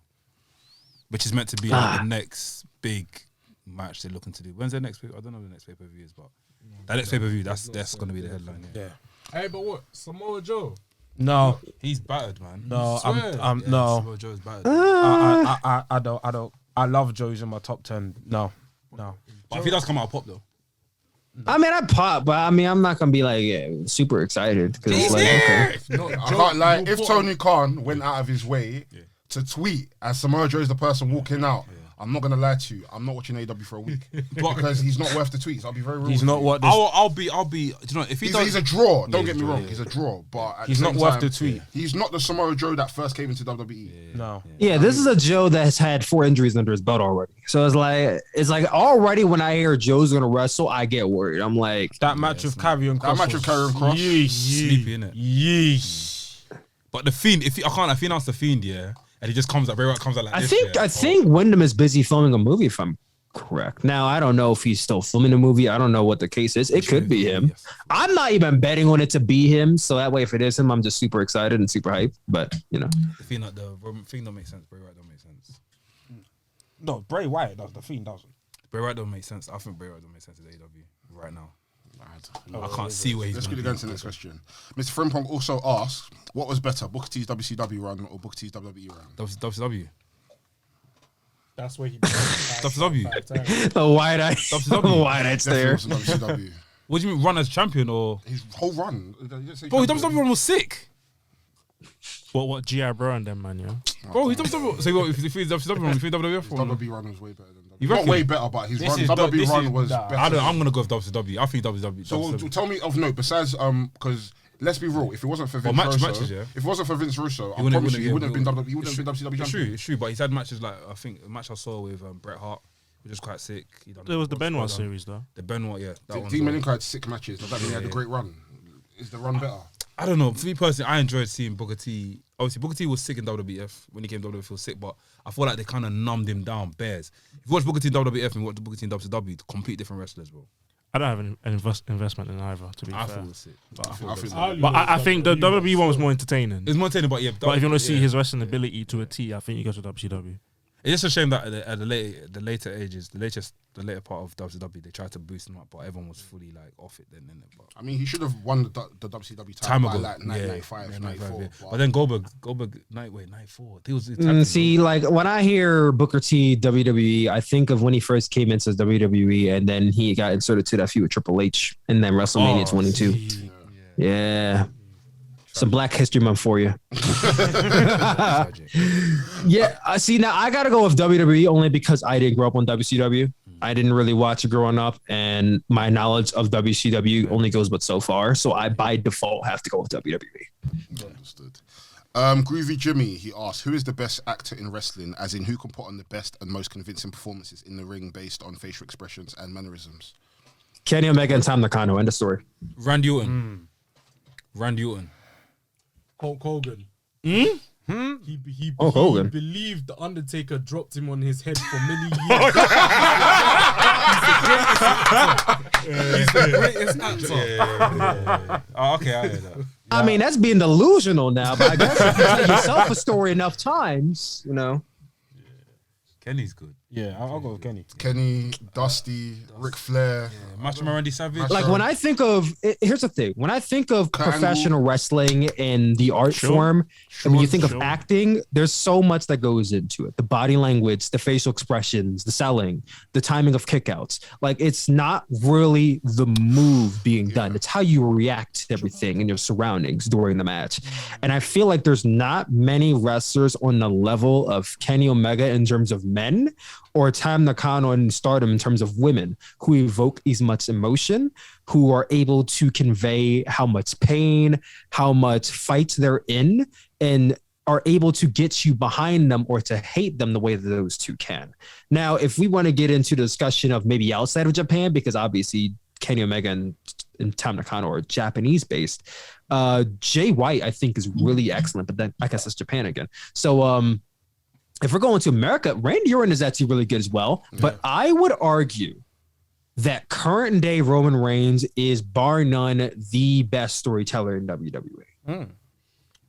which is meant to be like the next big match they're looking to do. When's their next? I don't know what the next pay-per-view is, but that next pay-per-view, that's going to be the headline. Yeah. Hey, but what? Samoa Joe? No, He's battered, man. no, swear? I'm Yeah, no. Samoa Joe's battered. I don't. I love Joe's in my top 10. No. But if he does come out, I'll pop though. I mean, I pop, but I mean, I'm not gonna be like super excited because it's like, okay. No, I can't lie. If Tony Khan went out of his way to tweet as Samoa Joe is the person walking out, I'm not gonna lie to you. I'm not watching AEW for a week because he's not worth the tweets. I'll be very real. He's with not you. what this. I'll be. Do you know if he He's, does? he's a draw. Don't Yeah, get me he's a wrong. draw, He's a draw, but at He's the not same worth time, the tweet. He's not the Samoa Joe that first came into WWE. No. Yeah, this is a Joe that has had 4 injuries under his belt already. So it's like already when I hear Joe's gonna wrestle, I get worried. I'm like, That match with Karrion Kross. That match with Karrion Kross. Sleepy, innit? Yeesh. But the Fiend, if I announce the Fiend, and he just comes out, Bray Wyatt comes out like I this. think Wyndham is busy filming a movie, if I'm correct. Now I don't know if he's still filming a movie. I don't know what the case is. It could be him. Yes. I'm not even betting on it to be him. So that way, if it is him, I'm just super excited and super hyped. But you know, The Fiend, like the Fiend don't make sense. Bray Wyatt don't make sense. No, Bray Wyatt does. The Fiend doesn't. Bray Wyatt don't make sense. I think Bray Wyatt don't make sense in AEW right now. I can't see where he's Let's going quickly go into the next question. Mr. Frimpong also asks, what was better, Booker T's WCW run or Booker T's WWE run? WCW. That's where he. WCW. the wide eye, WCW. the wide eye stare. Definitely was WCW. What do you mean run as champion or? His whole run. Bro, his WCW run was sick. What G.I. Bro and them, man, yeah. Bro, his WCW. So what, if he's WCW run, if he's WWF His one. WWE run was way better than You Not reckon? way better, but his This run, is WWE this run is was that. better. I'm gonna go with WCW. I think WCW. So WCW. tell me of note, besides because let's be real, if it wasn't for Vince matches, Russo, yeah. if it wasn't for Vince Russo, I wouldn't- promise you, he wouldn't- wouldn't have been WCW It's true, champion. it's true. But he's had matches like I think a match I saw with Bret Hart, which was quite sick. There was the Benoit series, though. The Benoit, yeah. That one. Dean Malenko had 6 matches. Does that mean he had a great run? Is the run better? I don't know. For me personally, I enjoyed seeing Booker T. Obviously, Booker T was sick in WWF when he came to WWF. He was sick, but I feel like they kind of numbed him down. Bears. If you watch Booker T in WWF and watch Booker T in WCW, complete different wrestlers, bro. I don't have an investment in either, to be I fair. thought it was sick. But I I thought think But I think the WWE one was more entertaining. it's more entertaining, but yeah. But if you want to see yeah. his wrestling ability to a T, I think you go to WCW. It's just a shame that at the later ages, the later part of WCW, they tried to boost him up, but everyone was fully like off it then. But I mean, he should have won the WCW time title by ago, like 1995, 94. yeah. But then Goldberg, 94. He was See, like when I hear Booker T WWE, I think of when he first came into WWE, and then he got inserted to that feud with Triple H, and then WrestleMania 22. Yeah. Some Black History Month for you. Yeah, I see. Now I gotta go with WWE only because I didn't grow up on WCW. I didn't really watch it growing up, and my knowledge of WCW only goes but so far. So I, by default, have to go with WWE. Understood. Groovy Jimmy, he asked, who is the best actor in wrestling, as in who can put on the best and most convincing performances in the ring based on facial expressions and mannerisms? Kenny Omega and Tom Nakano. End of story. Randy Orton. Randy Orton. Hulk Hogan. He Hulk Hogan. believed the Undertaker dropped him on his head for many years. He's the greatest actor. Oh, okay, I heard that. I mean, that's being delusional now, but I guess if you tell yourself a story enough times, you know. Kenny's good. Yeah, I'll go with Kenny. Kenny, Dusty, Ric Flair. Macho Man Randy Savage. Macho- Like when I think of, here's the thing: when I think of Kurt professional wrestling in the art form, and when you think of acting, there's so much that goes into it: the body language, the facial expressions, the selling, the timing of kickouts. Like it's not really the move being done; it's how you react to everything in your surroundings during the match. And I feel like there's not many wrestlers on the level of Kenny Omega in terms of men, or Tam Nakano in Stardom in terms of women who evoke as much emotion, who are able to convey how much pain, how much fight they're in, and are able to get you behind them or to hate them the way that those two can. Now, if we want to get into the discussion of maybe outside of Japan, because obviously Kenny Omega and Tam Nakano are Japanese based, Jay White, I think, is really excellent, but then I guess it's Japan again. So, if we're going to America, Randy Orton is actually really good as well. But I would argue that current day Roman Reigns is bar none the best storyteller in WWE.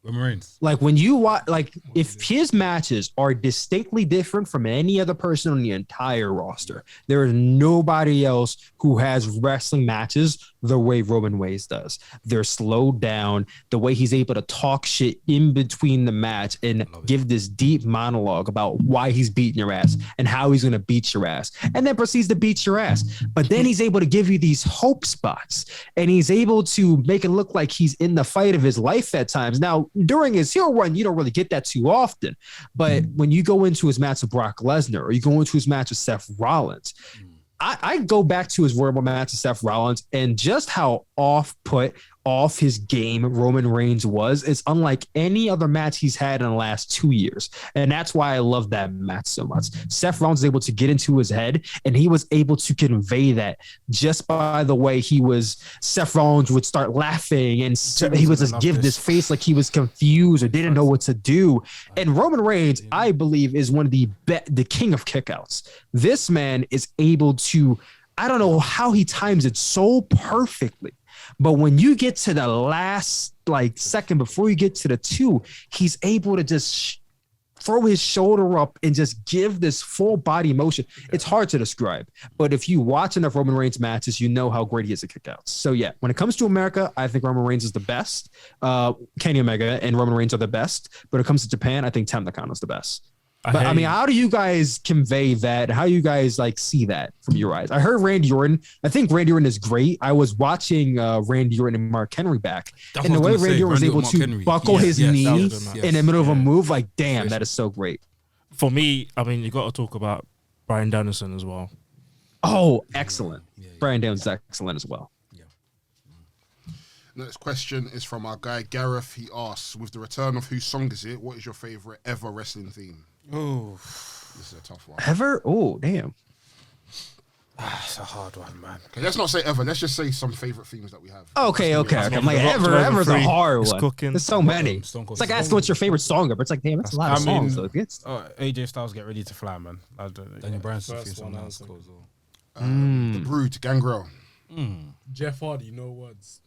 Roman Reigns. Like when you watch, like if his matches are distinctly different from any other person on the entire roster, there is nobody else who has wrestling matches the way Roman Reigns does. They're slowed down. The way he's able to talk shit in between the match and give this deep monologue about why he's beating your ass and how he's going to beat your ass, and then proceeds to beat your ass. But then he's able to give you these hope spots, and he's able to make it look like he's in the fight of his life at times. Now, during his heel run, you don't really get that too often. But when you go into his match with Brock Lesnar or you go into his match with Seth Rollins, I go back to his Royal Rumble match with Seth Rollins, and just how off his game Roman Reigns was. It's unlike any other match he's had in the last 2 years. And that's why I love that match so much. Seth Rollins was able to get into his head, and he was able to convey that just by the way Seth Rollins would start laughing, and he would just give this face like he was confused or didn't know what to do. And Roman Reigns, I believe, is one of the king of kickouts. This man is able to, I don't know how he times it so perfectly, but when you get to the last second before you get to the 2, he's able to just throw his shoulder up and just give this full body motion. It's hard to describe, but if you watch enough Roman Reigns matches, you know how great he is at kickouts. So yeah, when it comes to America, I think Roman Reigns is the best. Kenny Omega and Roman Reigns are the best. But when it comes to Japan, I think Tam Nakano is the best. But I mean, how do you guys convey that? How do you guys see that from your eyes? I heard Randy Orton. I think Randy Orton is great. I was watching Randy Orton and Mark Henry back, and the way Randy Orton was able to buckle his knee in the middle of a move, damn, that is so great. For me, I mean, you got to talk about Bryan Danielson as well. Oh, excellent. Bryan Danielson's excellent as well. Next question is from our guy Gareth. He asks, with the return of Whose Song Is It, what is your favorite ever wrestling theme? Oh, this is a tough one. Ever? Oh, damn. It's a hard one, man. Okay, let's not say ever. Let's just say some favorite themes that we have. Okay. I'm like, ever's a hard one. Cooking. There's so many. It's like asking what's your favorite song, but it's like, damn, that's a lot of songs. So AJ Styles, Get Ready to Fly, man. Daniel Bryan's song now. The Brood, Gangrel. Jeff Hardy, No Words.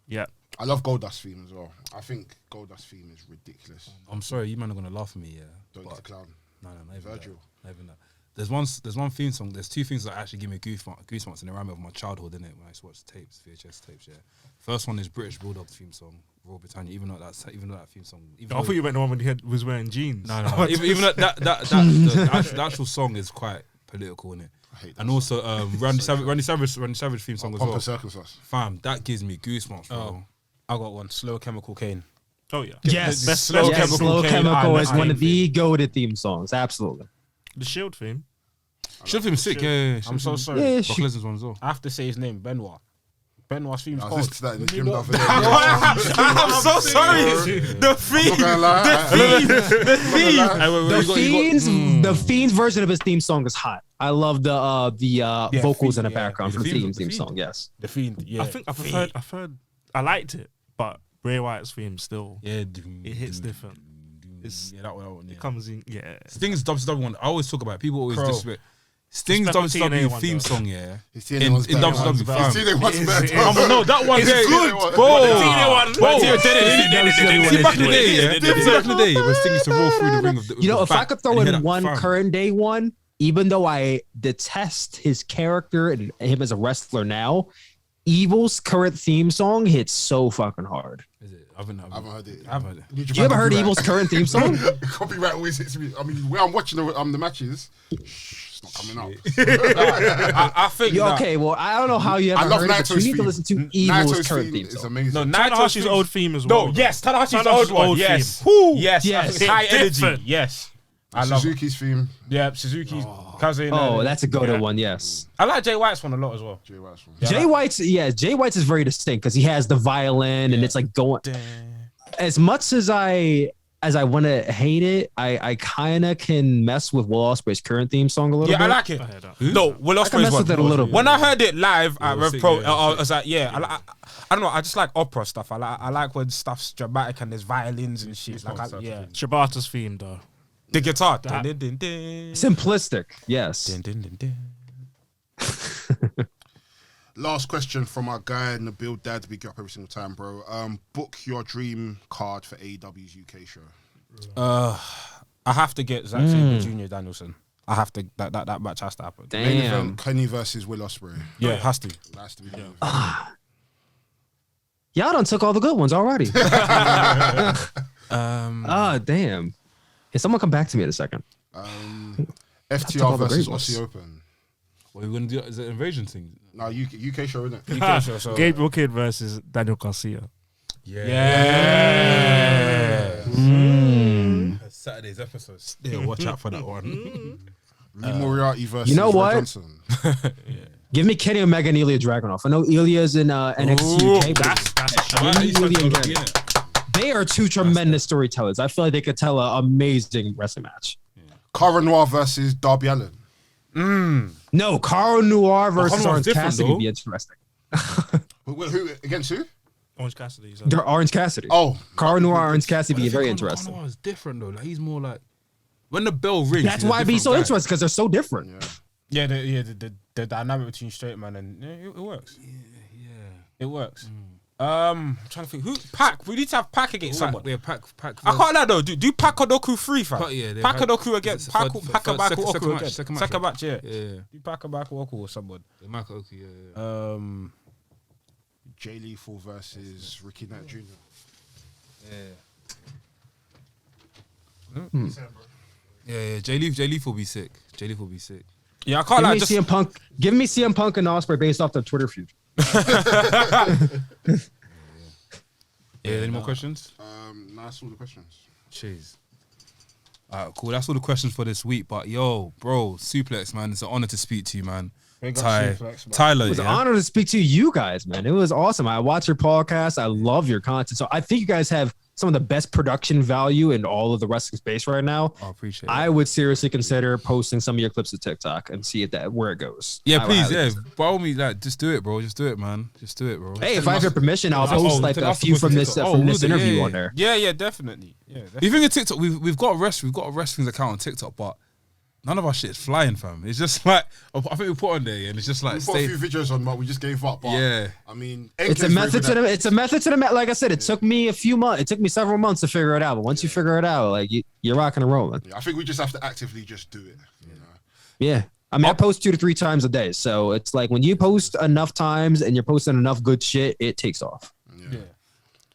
Yeah. I love Goldust theme as well. I think Goldust theme is ridiculous. I'm sorry, you man are gonna laugh at me, yeah. Don't get the clown. No, not Virgil. Not even that. There's one theme song. There's 2 things that actually give me goosebumps and they remind me of my childhood, innit? When I used to watch tapes, VHS tapes, yeah. First one is British Bulldog theme song, Royal Britannia. Even though that theme song. I thought you meant the one when he was wearing jeans. No. even the actual song is quite political, innit? And also Randy Savage theme song as well. Circumstance. Fam, that gives me goosebumps, bro. I got one. Slow Chemical Kane. Oh yeah. Yes. Slow Chemical is one of the goated theme songs. Absolutely. The Shield theme. Shield theme is sick. Yeah. I'm so sorry. Yeah, Brock Lesnar's one as well. I have to say his name, Benoit. Benoit's theme's I cold. listened to that in the gym the other day. I'm so sorry. The The Fiend's version of his theme song is hot. I love the vocals in the background for the theme song. Yes. The Fiend. Yeah. I think I've heard. I liked it, but Bray Wyatt's theme still. Yeah. It hits different. That one. It comes in. Yeah. Sting's WCW one. I always talk about it. People always disrespect. Sting's WCW theme song, yeah. In WCW, fam. No, that one is good, bro. See, back in the day, yeah. Back in the day, when Sting used to roll through the ring of the. If I could throw in one current day one, even though I detest his character and him as a wrestler now, Evil's current theme song hits so fucking hard. Is it? I haven't heard it. You ever heard Evil's current theme song? Copyright always hits me. I mean, when I'm watching the matches, it's not coming up. I think. Okay, well, I don't know how you ever heard it, but you need to listen to Evil's current theme song. Amazing. No, Tanahashi's old theme as well. No, yes, Tanahashi's old one. Yes. Yes. High energy. Yes. I love Suzuki's theme. Yeah, Suzuki's cousin. Oh, that's a goated one. Yes. I like Jay White's one a lot as well. Jay White's is very distinct because he has the violin and it's like going. As much as I want to hate it, I kind of can mess with Will Ospreay's current theme song a little bit. Yeah, I like it. No, Will Ospreay's one. With it a little bit. When I heard it live at Rev Pro, I was like, I don't know. I just like opera stuff. I like when stuff's dramatic and there's violins and shit. Shibata's theme though. The guitar. Simplistic. Yes. Last question from our guy Nabil Dad. We get up every single time, bro. Book your dream card for AEW's UK show. I have to get Zack Sabre Jr. Danielson. I have to. That match has to happen. Damn. Kenny versus Will Ospreay. Yeah, it has to. It has to be. Y'all done took all the good ones already. Damn. Can someone come back to me in a second? FTR versus Aussie Open. What are we gonna do? Is it an invasion thing? No, UK show, isn't it? UK show, so Gabriel Kidd versus Daniel Garcia. Saturday's episode. Still watch out for that one. Lee Moriarty versus You know Ray what? Johnson. Give me Kenny Omega and Ilya Dragunov. I know Ilya's in NXT UK, but That's Ilya and Kenny. They are two tremendous storytellers. I feel like they could tell an amazing wrestling match. Cara Noir versus Darby Allin. No, Carl Noir versus Noir's Orange different, Cassidy though. would be interesting. Who against who? Orange Cassidy. They're Orange Cassidy. Oh, Carl Noir, Orange Cassidy be very interesting. Conor is different though. Like he's more like when the bell rings. That's he's a why it'd be different so guy. interesting because they're so different. yeah, the dynamic between straight man and it works. Yeah, it works. I'm trying to think who Pac. We need to have Pac against someone. Yeah, Pac. I can't lie though. Do Pac Odoku 3, fam. Yeah, Pac Odoku against Pac second match, Second match, yeah. Yeah. Do Pac Odoku or someone. Yeah, Michael Oki, yeah. Jay Lethal versus Ricky Knight Jr. Yeah. Jay Leaf will be sick. Yeah, I can't lie. Just Give me CM Punk and Ospreay based off the Twitter feud. Any more questions? No, that's all the questions. Jeez. Alright, cool. That's all the questions for this week. But yo, bro, Sooplex, man, it's an honor to speak to you, man. Tyler, It was an yeah? honor to speak to you guys, man. It was awesome. I watch your podcast. I love your content. So I think you guys have some of the best production value in all of the wrestling space right now. I appreciate it. I would seriously consider posting some of your clips to TikTok and see where it goes. Yeah, I would please, highly yeah. consider. By all means, like, just do it, bro. Just do it, man. Just do it, bro. Hey, if I have your permission, I'll post like a few from this interview on there. yeah, definitely. Yeah, Even in TikTok, we've got a wrestling account on TikTok, but none of our shit is flying, fam. It's just like I think we put on there, and it's just like We put a few videos on, but we just gave up. But Yeah. I mean, It's a method to the. It's a method to the. Like I said, it took me a few months. It took me several months to figure it out. But once you figure it out, like you're rocking and rolling. I think we just have to actively just do it. You know? Yeah. I mean, I post 2 to 3 times a day. So it's like when you post enough times and you're posting enough good shit, it takes off. Yeah.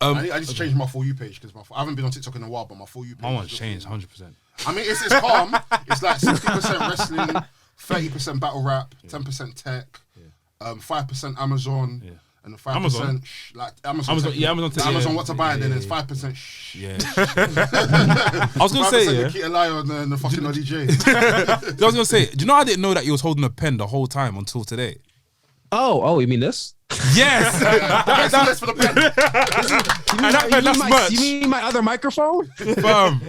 I need to change my For You page because I haven't been on TikTok in a while, but my For You page. I want to change 100%. I mean, it's calm. It's like 60% wrestling, 30% battle rap, 10% tech, 5% Amazon, and 5% Amazon? like Amazon. Amazon, yeah, Amazon. The Amazon what to buy, and then there's 5% Yeah. I was gonna say, yeah. Nikita Lyon and the fucking ODJ. I was gonna say, do you know I didn't know that you was holding a pen the whole time until today? Oh, you mean this? Yes. That's for the pen. You mean my other microphone? Fam.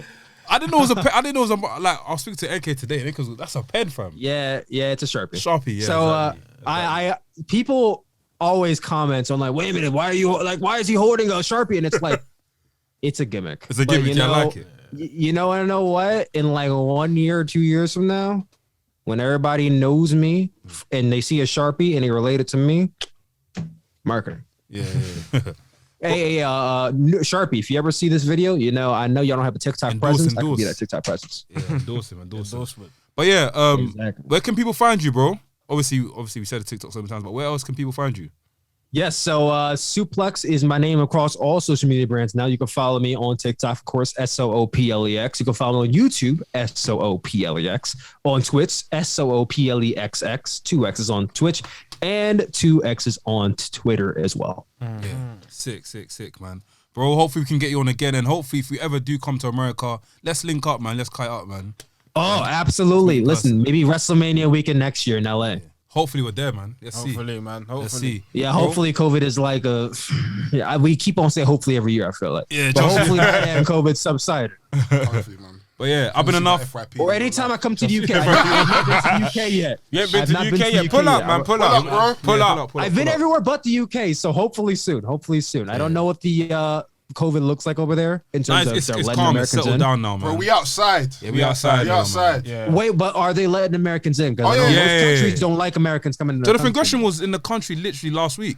I didn't know it was a pen. I didn't know it was a, like I was speaking to NK today because that's a pen, fam. Yeah, it's a Sharpie. Sharpie, yeah. So exactly. I people always comment on like, wait a minute, why is he holding a Sharpie? And it's like, it's a gimmick. It's a gimmick. I like it. You know, I know what? In like 1 year or 2 years from now, when everybody knows me and they see a Sharpie and they relate it to me, marketing. Yeah. Hey, Sharpie, if you ever see this video, I know y'all don't have a TikTok presence. I can be that TikTok presence. Yeah, endorsement. But yeah, Exactly. where can people find you, bro? Obviously, we said the TikTok so many times, but where else can people find you? Yes, so Sooplex is my name across all social media brands. Now you can follow me on TikTok, of course, SOOPLEX. You can follow me on YouTube, SOOPLEX. On Twitch, SOOPLEXX. 2 X's on Twitch and 2 X's on Twitter as well. Yeah, sick, man. Bro, hopefully we can get you on again, and hopefully if we ever do come to America, let's link up, man. Let's kite up, man. Oh, absolutely. Listen, maybe WrestleMania weekend next year in LA. Yeah. Hopefully we're there, man. Let's see. Hopefully, man. Let's see. Yeah, hopefully COVID is like we keep on saying hopefully every year, I feel like. Yeah, but hopefully by then COVID subsided. Hopefully, man. But yeah, I've been enough. FYP, Or anytime I come to the UK. I haven't been to the UK yet. You ain't been to the UK yet. Pull up, man. Pull up, up, bro. Pull up. I've been everywhere but the UK, so hopefully soon. I don't know what the COVID looks like over there in terms of It's letting calm. It's Americans settled in. down now, man. Bro, we outside. Yeah, we outside. We outside. Yeah. Wait, but are they letting Americans in? Because Oh, yeah. most Yeah. countries don't like Americans coming in. Jonathan Gresham was in the country literally last week.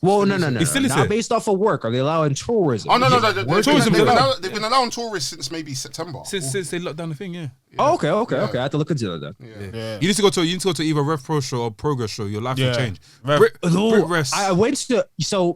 Well, no. It still is Not here. based off of work. Are they allowing tourism? Oh no, Tourism's allowed. they've been allowing tourists since maybe September. Since they locked down the thing, yeah. Oh, okay. I have to look into that then. Yeah. You need to go to either Rev Pro show or Progress show. Your life will change. Rev- Brit Rest. I went to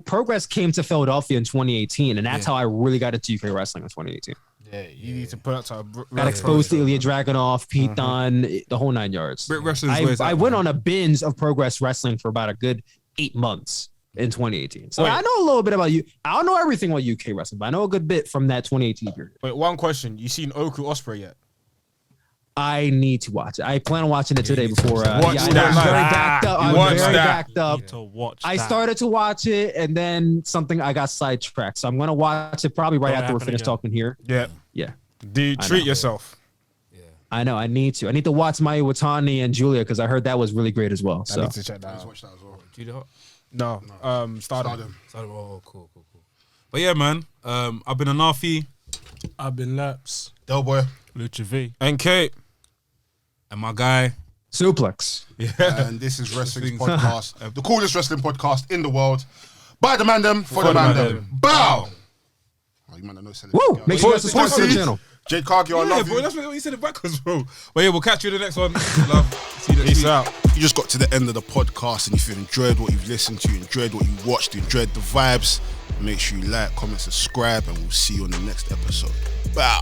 Progress came to Philadelphia in 2018, and that's how I really got into UK wrestling in 2018. Yeah, you need to put up to a Got exposed to Ilya Dragunov, Pete Dunne, the whole 9 yards. Brit Wrestling is where it's I at, went man. on a binge of Progress Wrestling for about a good 8 months in 2018. So Wait. I know a little bit about you. I don't know everything about UK wrestling, but I know a good bit from that 2018 period. Wait, one question. You seen Oku Osprey yet? I need to watch it. I plan on watching it today before. Watch I know that. I'm very backed up. I'm Watch very that. backed up. Need to watch. I that. started to watch it, and then I got sidetracked. So I'm gonna watch it probably right Don't after we're happen finished again. talking here. Yeah. Yeah, Do you I treat know. yourself? I know. I need to. I need to watch Maya Watani and Julia because I heard that was really great as well. I So need to check that Let's out. watch that as well. Judy Hart? No. Stardom. Stardom. Oh, cool. But yeah, man. I've been a Nafi I've been Laps. Del Boy. Lucha V. NK. and my guy. Sooplex. And this is Wrestling's podcast, the coolest wrestling podcast in the world. By the mandem, for the mandem. Bow! Oh, you might not know. Woo! Make sure you subscribe to the Pussy. channel. Jade Cargill, I Yeah, love bro, you. that's what you said it backwards, bro. But yeah, we'll catch you in the next one. Love. See you next Peace week. out. You just got to the end of the podcast, and if you enjoyed what you've listened to, enjoyed what you watched, enjoyed the vibes, make sure you like, comment, subscribe, and we'll see you on the next episode. Bow.